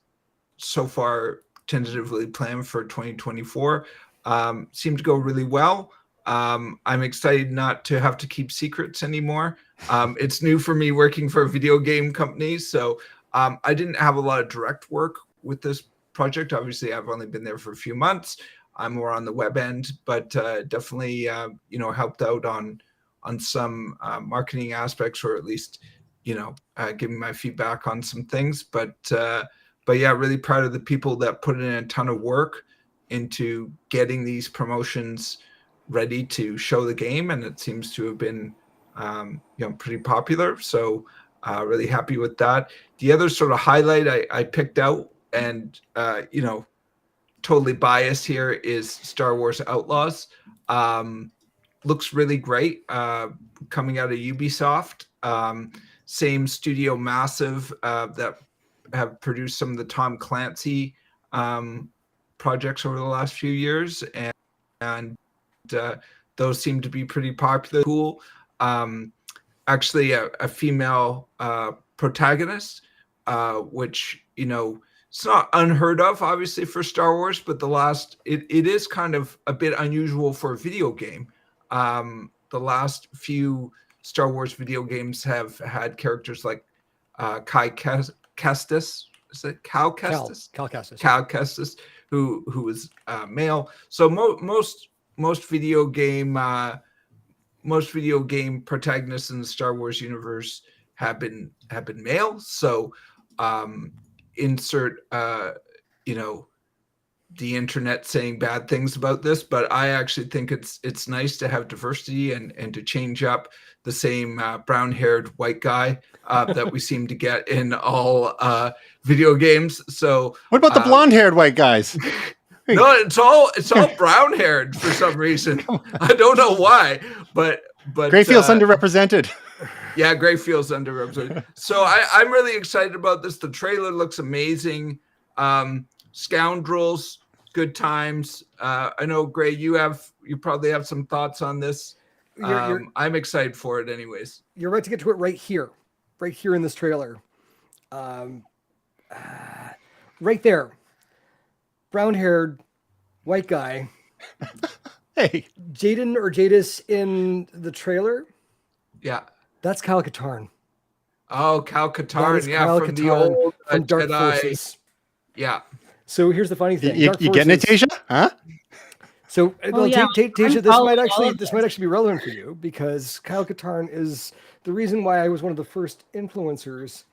so far tentatively planned for 2024. Seemed to go really well. I'm excited not to have to keep secrets anymore. It's new for me working for a video game company. So I didn't have a lot of direct work with this project. Obviously, I've only been there for a few months. I'm more on the web end, but definitely, helped out on some marketing aspects, or at least, giving my feedback on some things. But yeah, really proud of the people that put in a ton of work into getting these promotions ready to show the game, and it seems to have been pretty popular. So really happy with that. The other sort of highlight I picked out, and totally biased here, is Star Wars Outlaws. Looks really great, coming out of Ubisoft. Same studio, Massive, that have produced some of the Tom Clancy projects over the last few years, and those seem to be pretty popular. Cool. Actually, a female protagonist, which it's not unheard of, obviously, for Star Wars, but it is kind of a bit unusual for a video game. The last few Star Wars video games have had characters like Kai Kestis. Is it Cal Kestis? Cal Kestis. Cal Kestis, who was male. So most video game protagonists in the Star Wars universe have been male. So insert the internet saying bad things about this, but I actually think it's nice to have diversity and to change up the same brown-haired white guy that we seem to get in all video games. So what about the blonde-haired white guys? No, it's all brown-haired for some reason. I don't know why, but Gray feels underrepresented. Yeah, Gray feels underrepresented. So I'm really excited about this. The trailer looks amazing. Scoundrels, good times. I know, Gray, you probably have some thoughts on this. I'm excited for it anyways. You're about to get to it right here in this trailer. Right there. Brown-haired white guy. Hey. Jaden or Jadis in the trailer. Yeah. That's Kyle Katarn. Oh, Kyle Katarn. Yeah, Kyle from Katarn the old from Dark Jedi. Forces. Yeah. So here's the funny thing. You getting it, Tasia? Huh? So, Tasia, this might actually be relevant for you because Kyle Katarn is the reason why I was one of the first influencers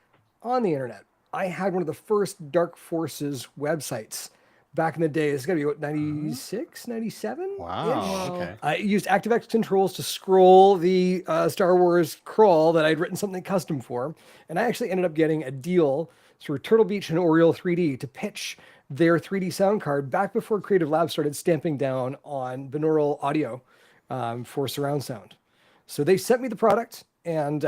on the internet. I had one of the first Dark Forces websites back in the day. It's got to be what, 96, 97? Wow. Okay. I used ActiveX controls to scroll the Star Wars crawl that I'd written something custom for. And I actually ended up getting a deal through Turtle Beach and Oriole 3D to pitch their 3D sound card back before Creative Labs started stamping down on binaural audio for surround sound. So they sent me the product, and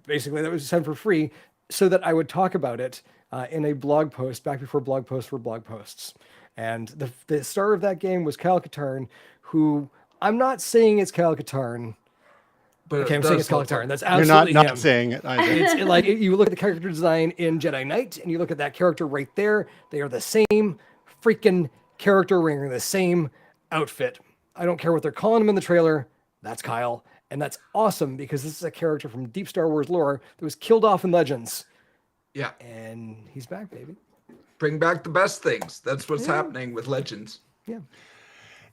basically that was sent for free so that I would talk about it in a blog post back before blog posts were blog posts. And the star of that game was Kyle Katarn, who I'm not saying it's Kyle Katarn. But okay, I'm saying it's Kyle Katarn. That's absolutely You're not him. saying it either. It's like you look at the character design in Jedi Knight, and you look at that character right there. They are the same freaking character wearing the same outfit. I don't care what they're calling him in the trailer. That's Kyle, and that's awesome because this is a character from deep Star Wars lore that was killed off in Legends. Yeah, and he's back, baby. Bring back the best things. That's what's happening with Legends. Yeah.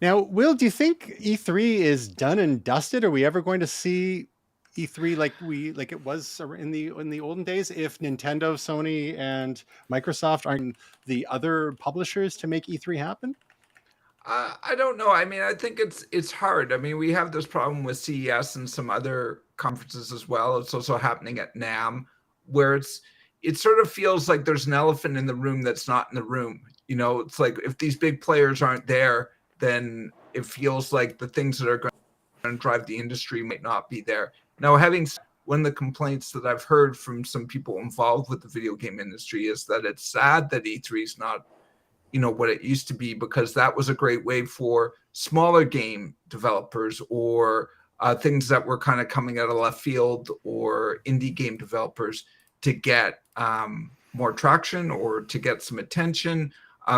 Now, Will, do you think E3 is done and dusted? Are we ever going to see E3 like it was in the olden days? If Nintendo, Sony, and Microsoft aren't the other publishers to make E3 happen? I don't know. I mean, I think it's hard. I mean, we have this problem with CES and some other conferences as well. It's also happening at NAMM, where it sort of feels like there's an elephant in the room that's not in the room. You know, it's like if these big players aren't there, then it feels like the things that are going to drive the industry might not be there. Now, one of the complaints that I've heard from some people involved with the video game industry is that it's sad that E3 is not, what it used to be, because that was a great way for smaller game developers or things that were kind of coming out of left field or indie game developers to get more traction or to get some attention.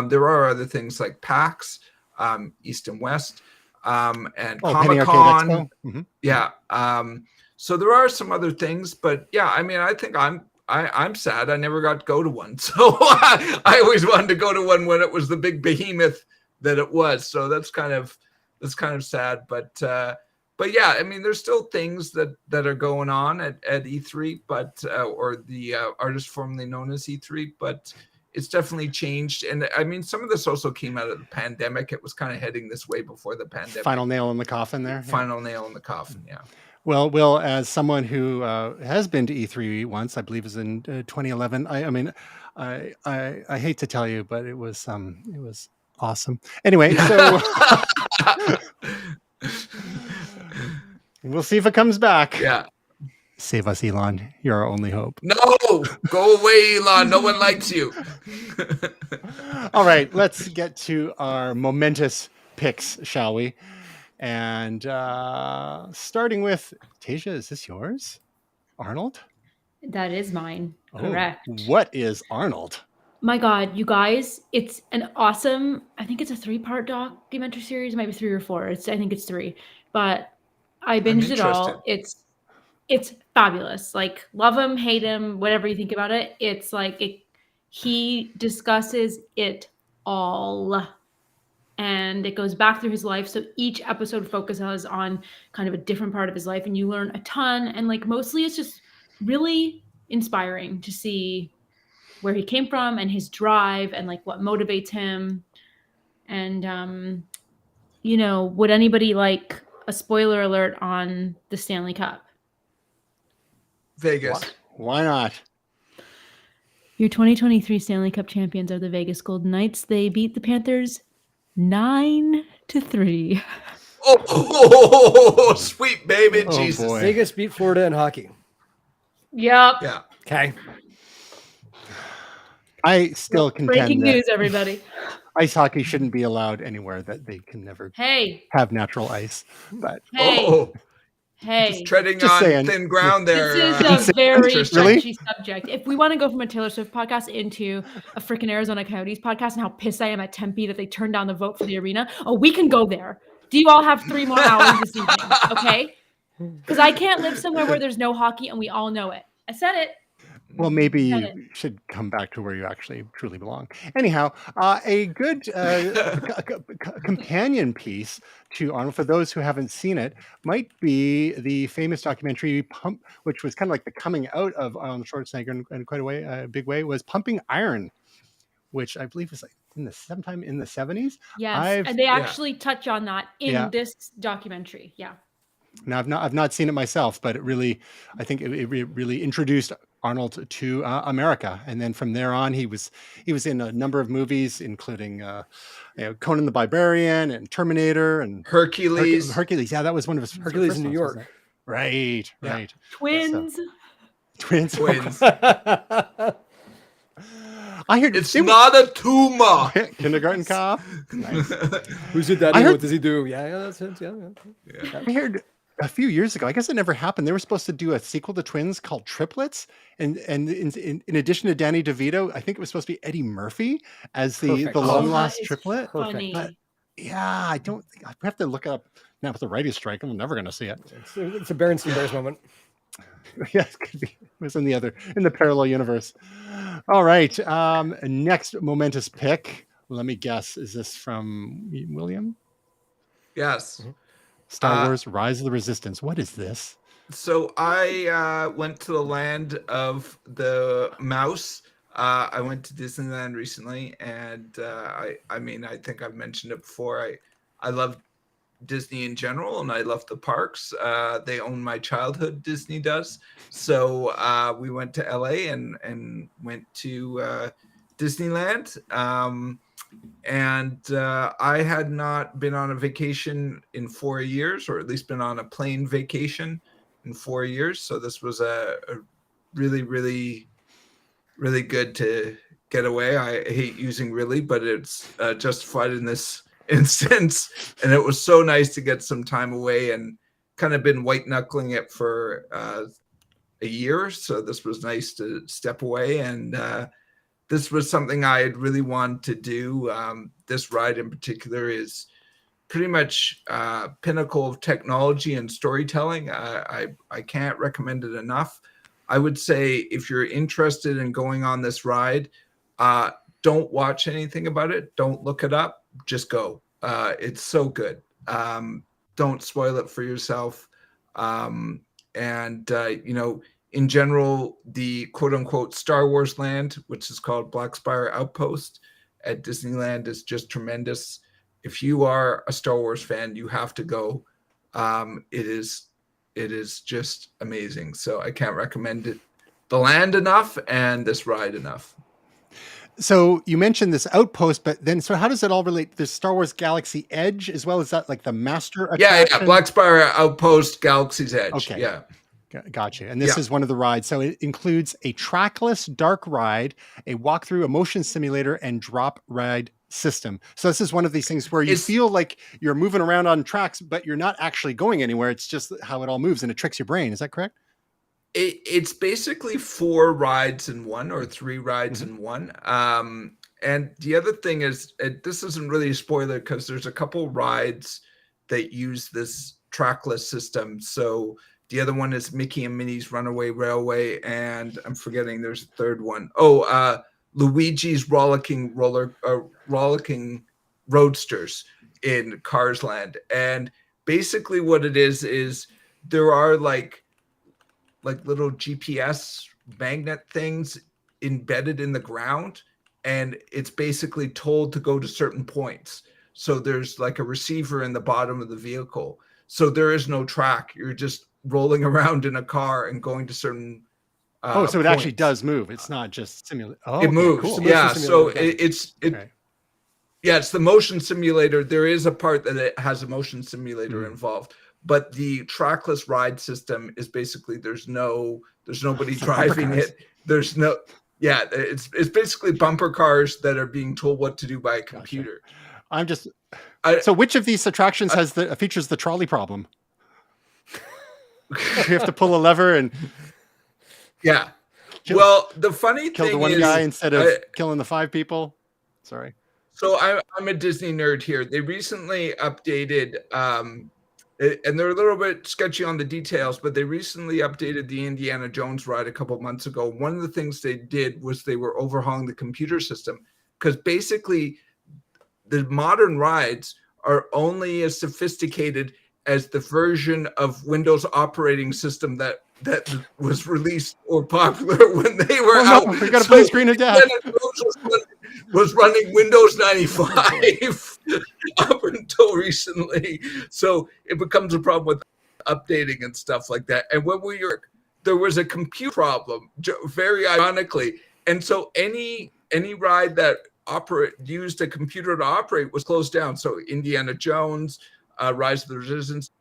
There are other things like PAX, East and West, and Comic-Con. Mm-hmm. Yeah. So there are some other things, but yeah, I mean, I think I'm sad I never got to go to one. So I always wanted to go to one when it was the big behemoth that it was. So that's kind of sad, but yeah, I mean, there's still things that are going on at E3, but or the artist formerly known as E3, but it's definitely changed. And I mean, some of this also came out of the pandemic. It was kind of heading this way before the pandemic. Final nail in the coffin there. Final nail in the coffin, yeah. Well, Will, as someone who has been to E3 once, I believe it was in 2011. I mean, I hate to tell you, but it was awesome. Anyway, so we'll see if it comes back. Yeah. Save us, Elon. You're our only hope. No, go away, Elon. No one likes you. All right, let's get to our momentous picks, shall we? And starting with Tasia, is this yours? Arnold? That is mine. Correct. What is Arnold? My God, you guys, it's an awesome, I think it's a 3-part documentary series, maybe 3 or 4. I think it's 3. But I I'm binged it interested. all. It's fabulous. Like, love him, hate him, whatever you think about it. It's like he discusses it all. And it goes back through his life. So each episode focuses on kind of a different part of his life, and you learn a ton. And like mostly it's just really inspiring to see where he came from and his drive and like what motivates him. And would anybody like a spoiler alert on the Stanley Cup? Vegas. Why not? Your 2023 Stanley Cup champions are the Vegas Golden Knights. They beat the Panthers 9-3. Oh, sweet baby Oh, Jesus. boy. Vegas beat Florida in hockey. Yep. Yeah. Okay. I still contend Breaking that news, everybody. ice hockey shouldn't be allowed anywhere that they can never Hey, have natural ice. But hey, Oh, hey. just treading Just on saying. thin ground there. This is a very Tristan. Really? touchy subject. If we want to go from a Taylor Swift podcast into a freaking Arizona Coyotes podcast and how pissed I am at Tempe that they turned down the vote for the arena, we can go there. Do you all have 3 more hours this evening? Okay? Because I can't live somewhere where there's no hockey and we all know it. I said it. well, maybe Got you it. should come back to where you actually truly belong. Anyhow, a good companion piece to Arnold, for those who haven't seen it, might be the famous documentary Pump, which was kind of like the coming out of Arnold Schwarzenegger in quite a big way, was Pumping Iron, which I believe was like sometime in the 70s. Yes. And they actually touch on that in this documentary. Yeah. Now I've not seen it myself, but I think it really introduced Arnold to America, and then from there on, he was in a number of movies, including Conan the Barbarian and Terminator and Hercules. Hercules, yeah, that was one of his Hercules first in New ones, York. wasn't it? Right. Twins. Twins. I heard It's not a tumor. Kindergarten Cop. Nice. Who's your daddy? What does he do? Yeah, that's it. Yeah. I heard a few years ago, I guess it never happened. They were supposed to do a sequel to Twins called Triplets, and in addition to Danny DeVito, I think it was supposed to be Eddie Murphy as the long lost triplet. Funny. But yeah, I don't think I have to look it up now with the writers' strike. I'm never going to see it. It's a Berenstein Bears moment. Yeah, it could be. It was in the parallel universe. All right. Next momentous pick. Let me guess. Is this from William? Yes. Star Wars: Rise of the Resistance. What is this? So I went to the land of the mouse. I went to Disneyland recently, and I mean, I think I've mentioned it before. I love Disney in general, and I love the parks. They own my childhood, Disney does. So we went to LA and went to Disneyland. And I had not been on a vacation in 4 years, or at least been on a plane vacation in 4 years. So this was a really, really, really good to get away. I hate using really, but it's justified in this instance. And it was so nice to get some time away, and kind of been white knuckling it for a year. So this was nice to step away, and this was something I had really wanted to do. This ride in particular is pretty much pinnacle of technology and storytelling. I can't recommend it enough. I would say if you're interested in going on this ride, don't watch anything about it. Don't look it up. Just go. It's so good. Don't spoil it for yourself. In general, the quote unquote Star Wars land, which is called Black Spire Outpost at Disneyland, is just tremendous. If you are a Star Wars fan, you have to go. It is just amazing. So I can't recommend it, the land enough, and this ride enough. So you mentioned this outpost, but then so how does it all relate? There's Star Wars Galaxy Edge as well as that, like the master attraction? Yeah. Black Spire Outpost, Galaxy's Edge. Okay. Yeah. Gotcha. And this is one of the rides. So it includes a trackless dark ride, a walkthrough, a motion simulator, and drop ride system. So this is one of these things where you feel like you're moving around on tracks, but you're not actually going anywhere. It's just how it all moves, and it tricks your brain. Is that correct? It's basically 4 rides in one, or 3 rides in one. And the other thing is, this isn't really a spoiler because there's a couple rides that use this trackless system. So the other one is Mickey and Minnie's Runaway Railway, and I'm forgetting there's a third one. Luigi's Rollicking Roadsters in Cars Land. And basically what it is there are like little GPS magnet things embedded in the ground, and it's basically told to go to certain points. So there's like a receiver in the bottom of the vehicle. So there is no track. You're just rolling around in a car and going to certain so it actually points. does move. It's not just simulate. Oh, It moves. Cool. Yeah. So it's Okay. yeah, it's the motion simulator. There is a part that it has a motion simulator involved, but the trackless ride system is basically there's nobody driving it. There's no, yeah, it's basically bumper cars that are being told what to do by a computer. Gotcha. So which of these attractions features the trolley problem? You have to pull a lever and yeah. Well, the funny kill thing the one is, guy instead of killing the 5 people. Sorry. So I'm a Disney nerd here. They recently updated, and they're a little bit sketchy on the details, but they recently updated the Indiana Jones ride a couple months ago. One of the things they did was they were overhauling the computer system, because basically the modern rides are only as sophisticated as the version of Windows operating system that was released or popular when they were out. We got a blue screen of death. Was running Windows 95 up until recently. So it becomes a problem with updating and stuff like that. And when there was a compute problem, very ironically. And so any ride that used a computer to operate was closed down. So Indiana Jones, Rise of the Resistance,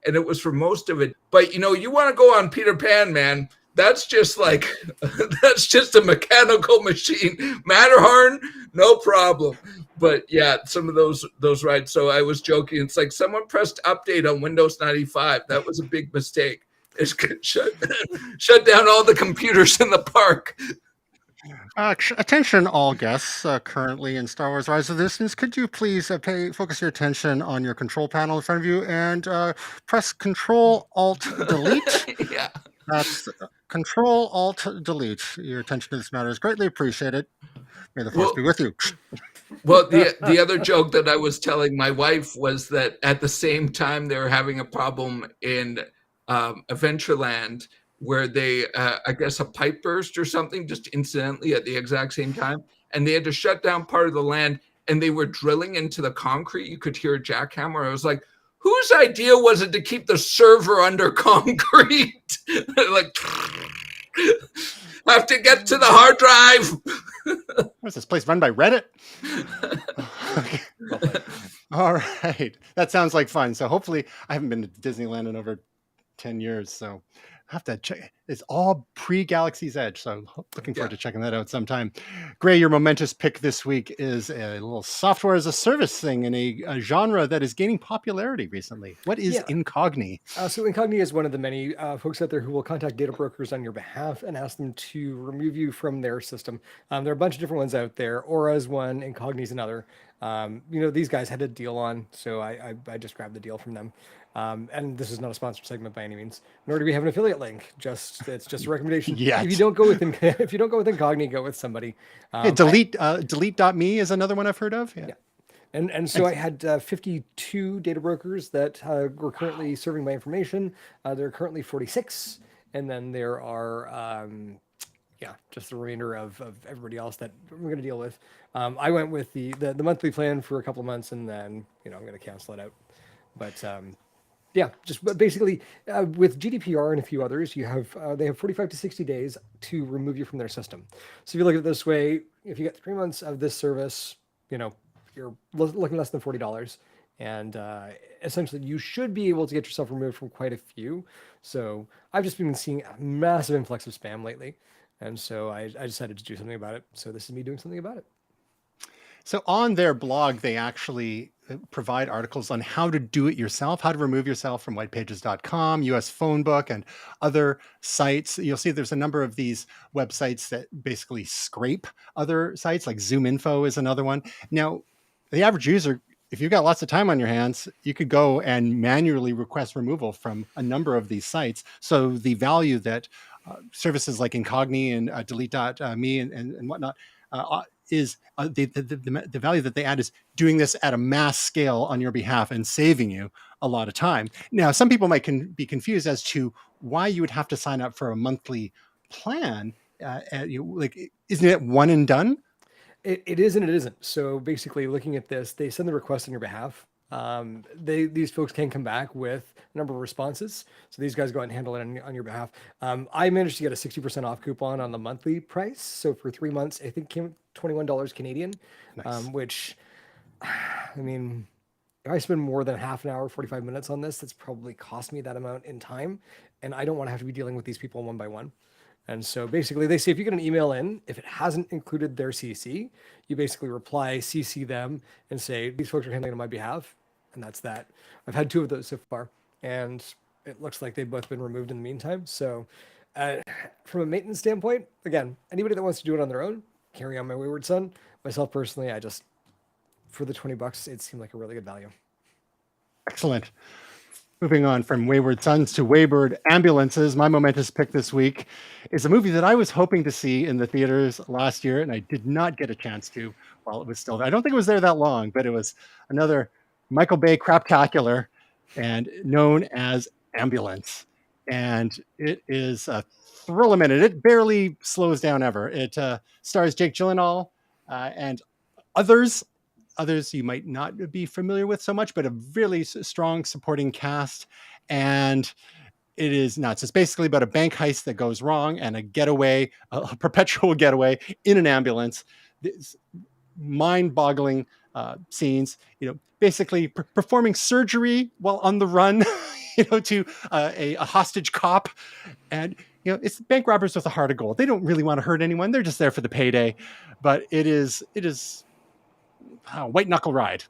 and it was for most of it. But you want to go on Peter Pan, man. That's just that's just a mechanical machine. Matterhorn, no problem. But yeah, some of those rides. So I was joking. It's like someone pressed update on Windows 95. That was a big mistake. It's shut down all the computers in the park. Attention, all guests currently in Star Wars: Rise of the Resistance. Could you please focus your attention on your control panel in front of you and press Control Alt Delete? Yeah. That's Control Alt Delete. Your attention to this matter is greatly appreciated. May the force be with you. Well, the other joke that I was telling my wife was that at the same time they were having a problem in Adventureland, where they, I guess a pipe burst or something, just incidentally at the exact same time. And they had to shut down part of the land, and they were drilling into the concrete. You could hear a jackhammer. I was like, whose idea was it to keep the server under concrete? Like, have to get to the hard drive. What's this place run by Reddit? All right. That sounds like fun. So hopefully, I haven't been to Disneyland in over 10 years. So I have to check. It's all pre-Galaxy's Edge. So looking forward to checking that out sometime. Gray, your momentous pick this week is a little software as a service thing in a genre that is gaining popularity recently. What is Incogni? So Incogni is one of the many folks out there who will contact data brokers on your behalf and ask them to remove you from their system. There are a bunch of different ones out there. Aura's one, Incogni's another. These guys had a deal on, so I just grabbed the deal from them. And this is not a sponsored segment by any means, nor do we have an affiliate link. It's just a recommendation. Yet. If you don't go with Incogni, go with somebody. Delete.me is another one I've heard of. Yeah. And so I had 52 data brokers that were currently serving my information. There are currently 46, and then there are just the remainder of everybody else that we're going to deal with. I went with the monthly plan for a couple of months, and then I'm going to cancel it out. But just basically with GDPR and a few others, they have 45 to 60 days to remove you from their system. So if you look at it this way, if you get 3 months of this service, you're looking less than $40, and essentially you should be able to get yourself removed from quite a few. So I've just been seeing a massive influx of spam lately, and so I decided to do something about it. So this is me doing something about it. So on their blog, they provide articles on how to do it yourself, how to remove yourself from whitepages.com, US Phone Book, and other sites. You'll see there's a number of these websites that basically scrape other sites, like ZoomInfo is another one. Now, the average user, if you've got lots of time on your hands, you could go and manually request removal from a number of these sites. So the value that services like Incogni and delete.me and whatnot is the value that they add is doing this at a mass scale on your behalf and saving you a lot of time. Now, some people might be confused as to why you would have to sign up for a monthly plan. Isn't it one and done? It is and it isn't. So basically, looking at this, they send the request on your behalf. These folks can come back with a number of responses. So these guys go out and handle it on your behalf. I managed to get a 60% off coupon on the monthly price. So for 3 months, I think came $21 Canadian, Nice. which, I mean, if I spend more than half an hour, 45 minutes on this, that's probably cost me that amount in time. And I don't want to have to be dealing with these people one by one. And so basically they say if you get an email in, if it hasn't included their CC, you basically reply, CC them and say, these folks are handling it on my behalf. And that's that. I've had 2 of those so far. And it looks like they've both been removed in the meantime. So from a maintenance standpoint, again, anybody that wants to do it on their own, carry on my wayward son. Myself personally, for the $20, it seemed like a really good value. Excellent. Moving on from Wayward Sons to Wayward Ambulances, my momentous pick this week is a movie that I was hoping to see in the theaters last year, and I did not get a chance to while it was still there. I don't think it was there that long, but it was another Michael Bay craptacular and known as Ambulance. And it is a thrill a minute. It barely slows down ever. It stars Jake Gyllenhaal and others you might not be familiar with so much, but a really strong supporting cast. And it is nuts. It's basically about a bank heist that goes wrong and a getaway, a perpetual getaway in an ambulance. This mind-boggling scenes, basically performing surgery while on the run, to a hostage cop. And, it's bank robbers with a heart of gold. They don't really want to hurt anyone. They're just there for the payday. But it is white knuckle ride.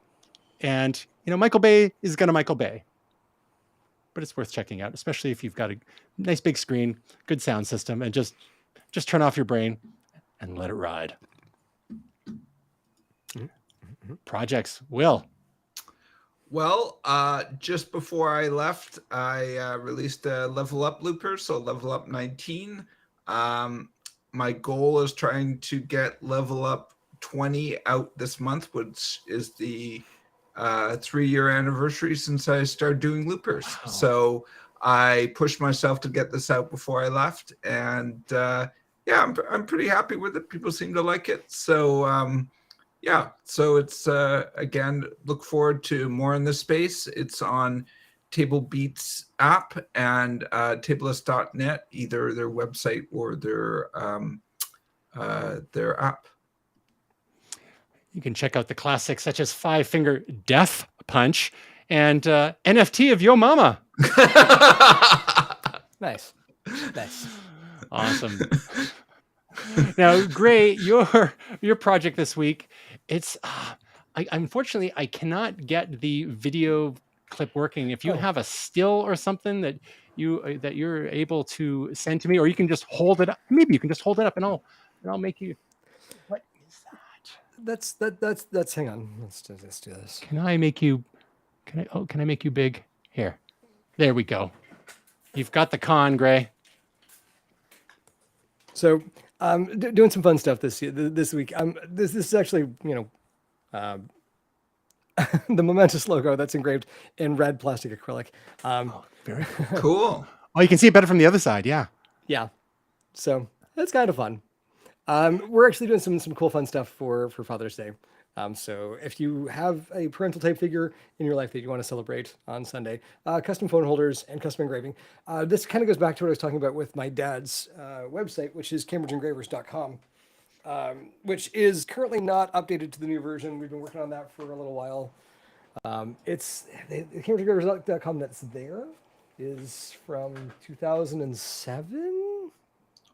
And, Michael Bay is going to Michael Bay. But it's worth checking out, especially if you've got a nice big screen, good sound system, and just turn off your brain and let it ride. Mm-hmm. Projects, Will. Well, just before I left, I released a Level Up looper, so Level Up 19. My goal is trying to get Level Up 20 out this month, which is the 3-year anniversary since I started doing loopers. Wow. So I pushed myself to get this out before I left, and I'm pretty happy with it. People seem to like it. So so it's again, look forward to more in this space. It's on Table Beats app and Tableless.net, either their website or their app. You can check out the classics such as Five Finger Death Punch and NFT of Yo Mama. Nice. Awesome. Now, Gray, your project this week, it's unfortunately I cannot get the video clip working. If you have a still or something that you're able to send to me, or you can just hold it up. Maybe you can just hold it up and I'll make you. What is that? That's hang on. Let's do this. Can I make you big? Here. There we go. You've got the con, Gray. So, doing some fun stuff this week. This is actually, the Momentous logo that's engraved in red plastic acrylic. Very cool. Oh, you can see it better from the other side. Yeah. Yeah. So that's kind of fun. We're actually doing some cool fun stuff for Father's Day. So if you have a parental type figure in your life that you want to celebrate on Sunday, custom phone holders and custom engraving. This kind of goes back to what I was talking about with my dad's website, which is CambridgeEngravers.com, which is currently not updated to the new version. We've been working on that for a little while. It's the CambridgeEngravers.com that's there is from 2007.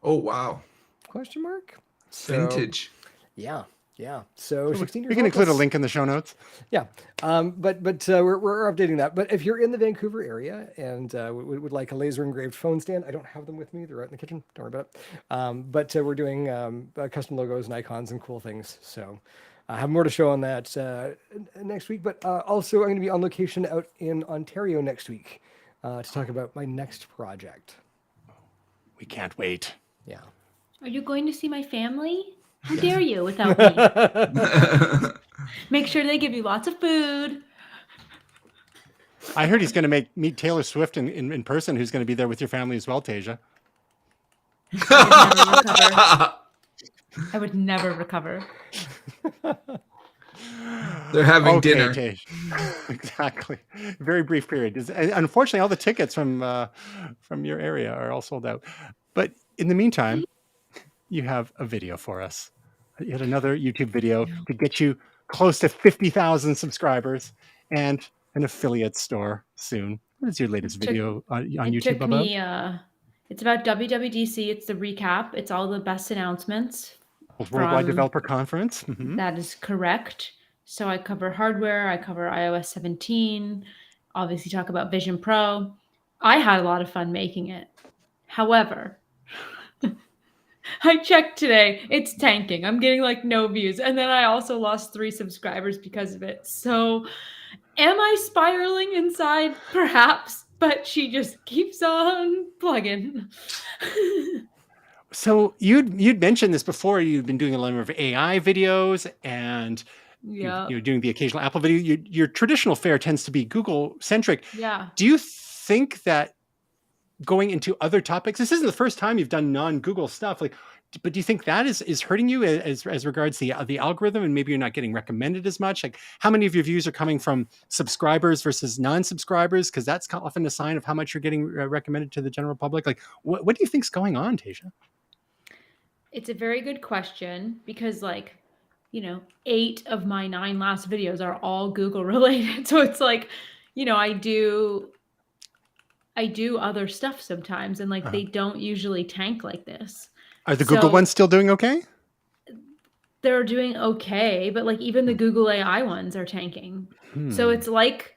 Oh, wow. Question mark? Vintage. Yeah. Yeah. So 16 years We can old, include a that's- link in the show notes. Yeah. But we're updating that. But if you're in the Vancouver area and would like a laser engraved phone stand, I don't have them with me. They're out in the kitchen. Don't worry about it. But we're doing custom logos and icons and cool things. So I have more to show on that next week. But also, I'm going to be on location out in Ontario next week to talk about my next project. We can't wait. Yeah. Are you going to see my family? How dare you without me? Make sure they give you lots of food. I heard he's going to meet Taylor Swift in person, who's going to be there with your family as well, Tasia. I would never recover. They're having dinner. Tasia. Exactly. Very brief period. And unfortunately, all the tickets from your area are all sold out. But in the meantime, you have a video for us. Yet another YouTube video to get you close to 50,000 subscribers and an affiliate store soon. What is your latest video on YouTube It took about? me, it's about WWDC. It's the recap. It's all the best announcements. Worldwide from- Developer Conference. Mhm. That is correct. So I cover hardware. I cover iOS 17. Obviously talk about Vision Pro. I had a lot of fun making it. However, I checked today. It's tanking. I'm getting like no views. And then I also lost 3 subscribers because of it. So am I spiraling inside? Perhaps. But she just keeps on plugging. So you'd mentioned this before. You've been doing a lot of AI videos and Yeah. you're doing the occasional Apple video. Your traditional fare tends to be Google centric. Yeah. Do you think that going into other topics, this isn't the first time you've done non-Google stuff, but do you think that is hurting you as regards the algorithm, and maybe you're not getting recommended as much? Like, how many of your views are coming from subscribers versus non-subscribers? Because that's often a sign of how much you're getting recommended to the general public. Like, what do you think's going on, Tasia? It's a very good question because, 8 of my 9 last videos are all Google related. So it's like, I do other stuff sometimes, and they don't usually tank like this. Are the Google ones still doing okay? They're doing okay, but even the Google AI ones are tanking. So it's like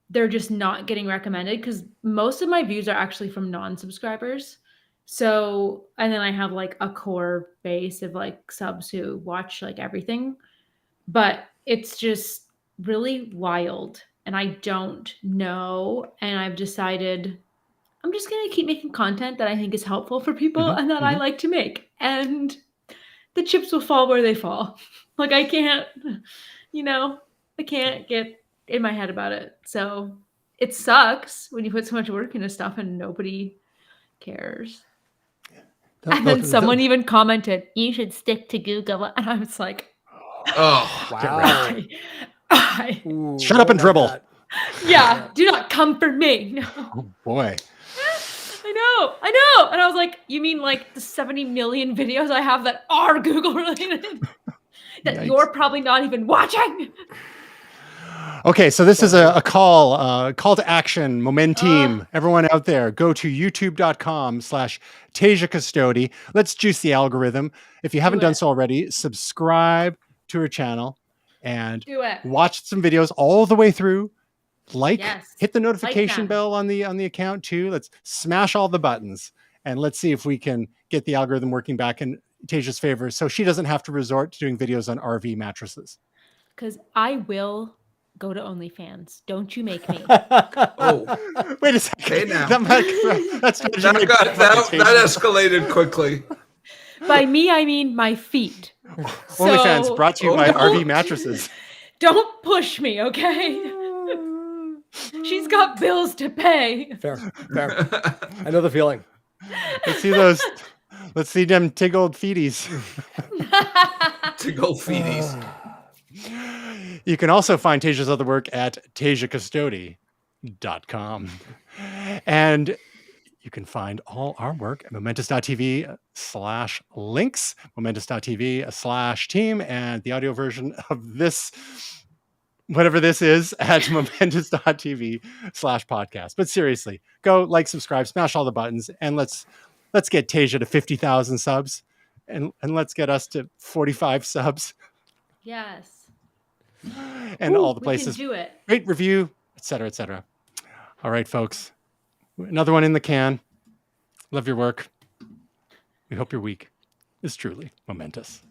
they're just not getting recommended because most of my views are actually from non-subscribers. So, and then I have a core base of subs who watch everything, but it's just really wild and I don't know. And I've decided I'm just going to keep making content that I think is helpful for people and that I like to make. And the chips will fall where they fall. I can't, I can't get in my head about it. So it sucks when you put so much work into stuff and nobody cares. And then someone even commented, "You should stick to Google." And I was like, Oh, Wow. I Shut up and dribble. yeah, do not come for me. No. Oh boy. I know. And I was like, you mean the 70 million videos I have that are Google related that Yikes. you're probably not even watching? Okay, so this is a call to action, Momenteam. Everyone out there, go to youtube.com/Tasia Custodi. Let's juice the algorithm. If you haven't done so already, subscribe to her channel and Do it. watch some videos all the way through. Yes. Hit the notification them. bell on the account too. Let's smash all the buttons and let's see if we can get the algorithm working back in Tasia's favor so she doesn't have to resort to doing videos on RV mattresses. Because I will go to OnlyFans. Don't you make me. oh, Wait a second. Okay, now. That escalated quickly. By me, I mean my feet. OnlyFans So brought to you by RV mattresses. don't push me, okay? She's got bills to pay. Fair. I know the feeling. Let's see them tiggled feeties. Tickle feeties. You can also find Tasia's other work at TasiaCustodi.com. And you can find all our work at Momentous.tv/links, Momentous.tv/team, and the audio version of this, whatever this is, at Momentous.tv/podcast. But seriously, go subscribe, smash all the buttons, and let's get Tasia to 50,000 subs, and let's get us to 45 subs. Yes. and Ooh, all the we places. can do it. Rate, review, etc., etc. All right, folks. Another one in the can. Love your work. We hope your week is truly momentous.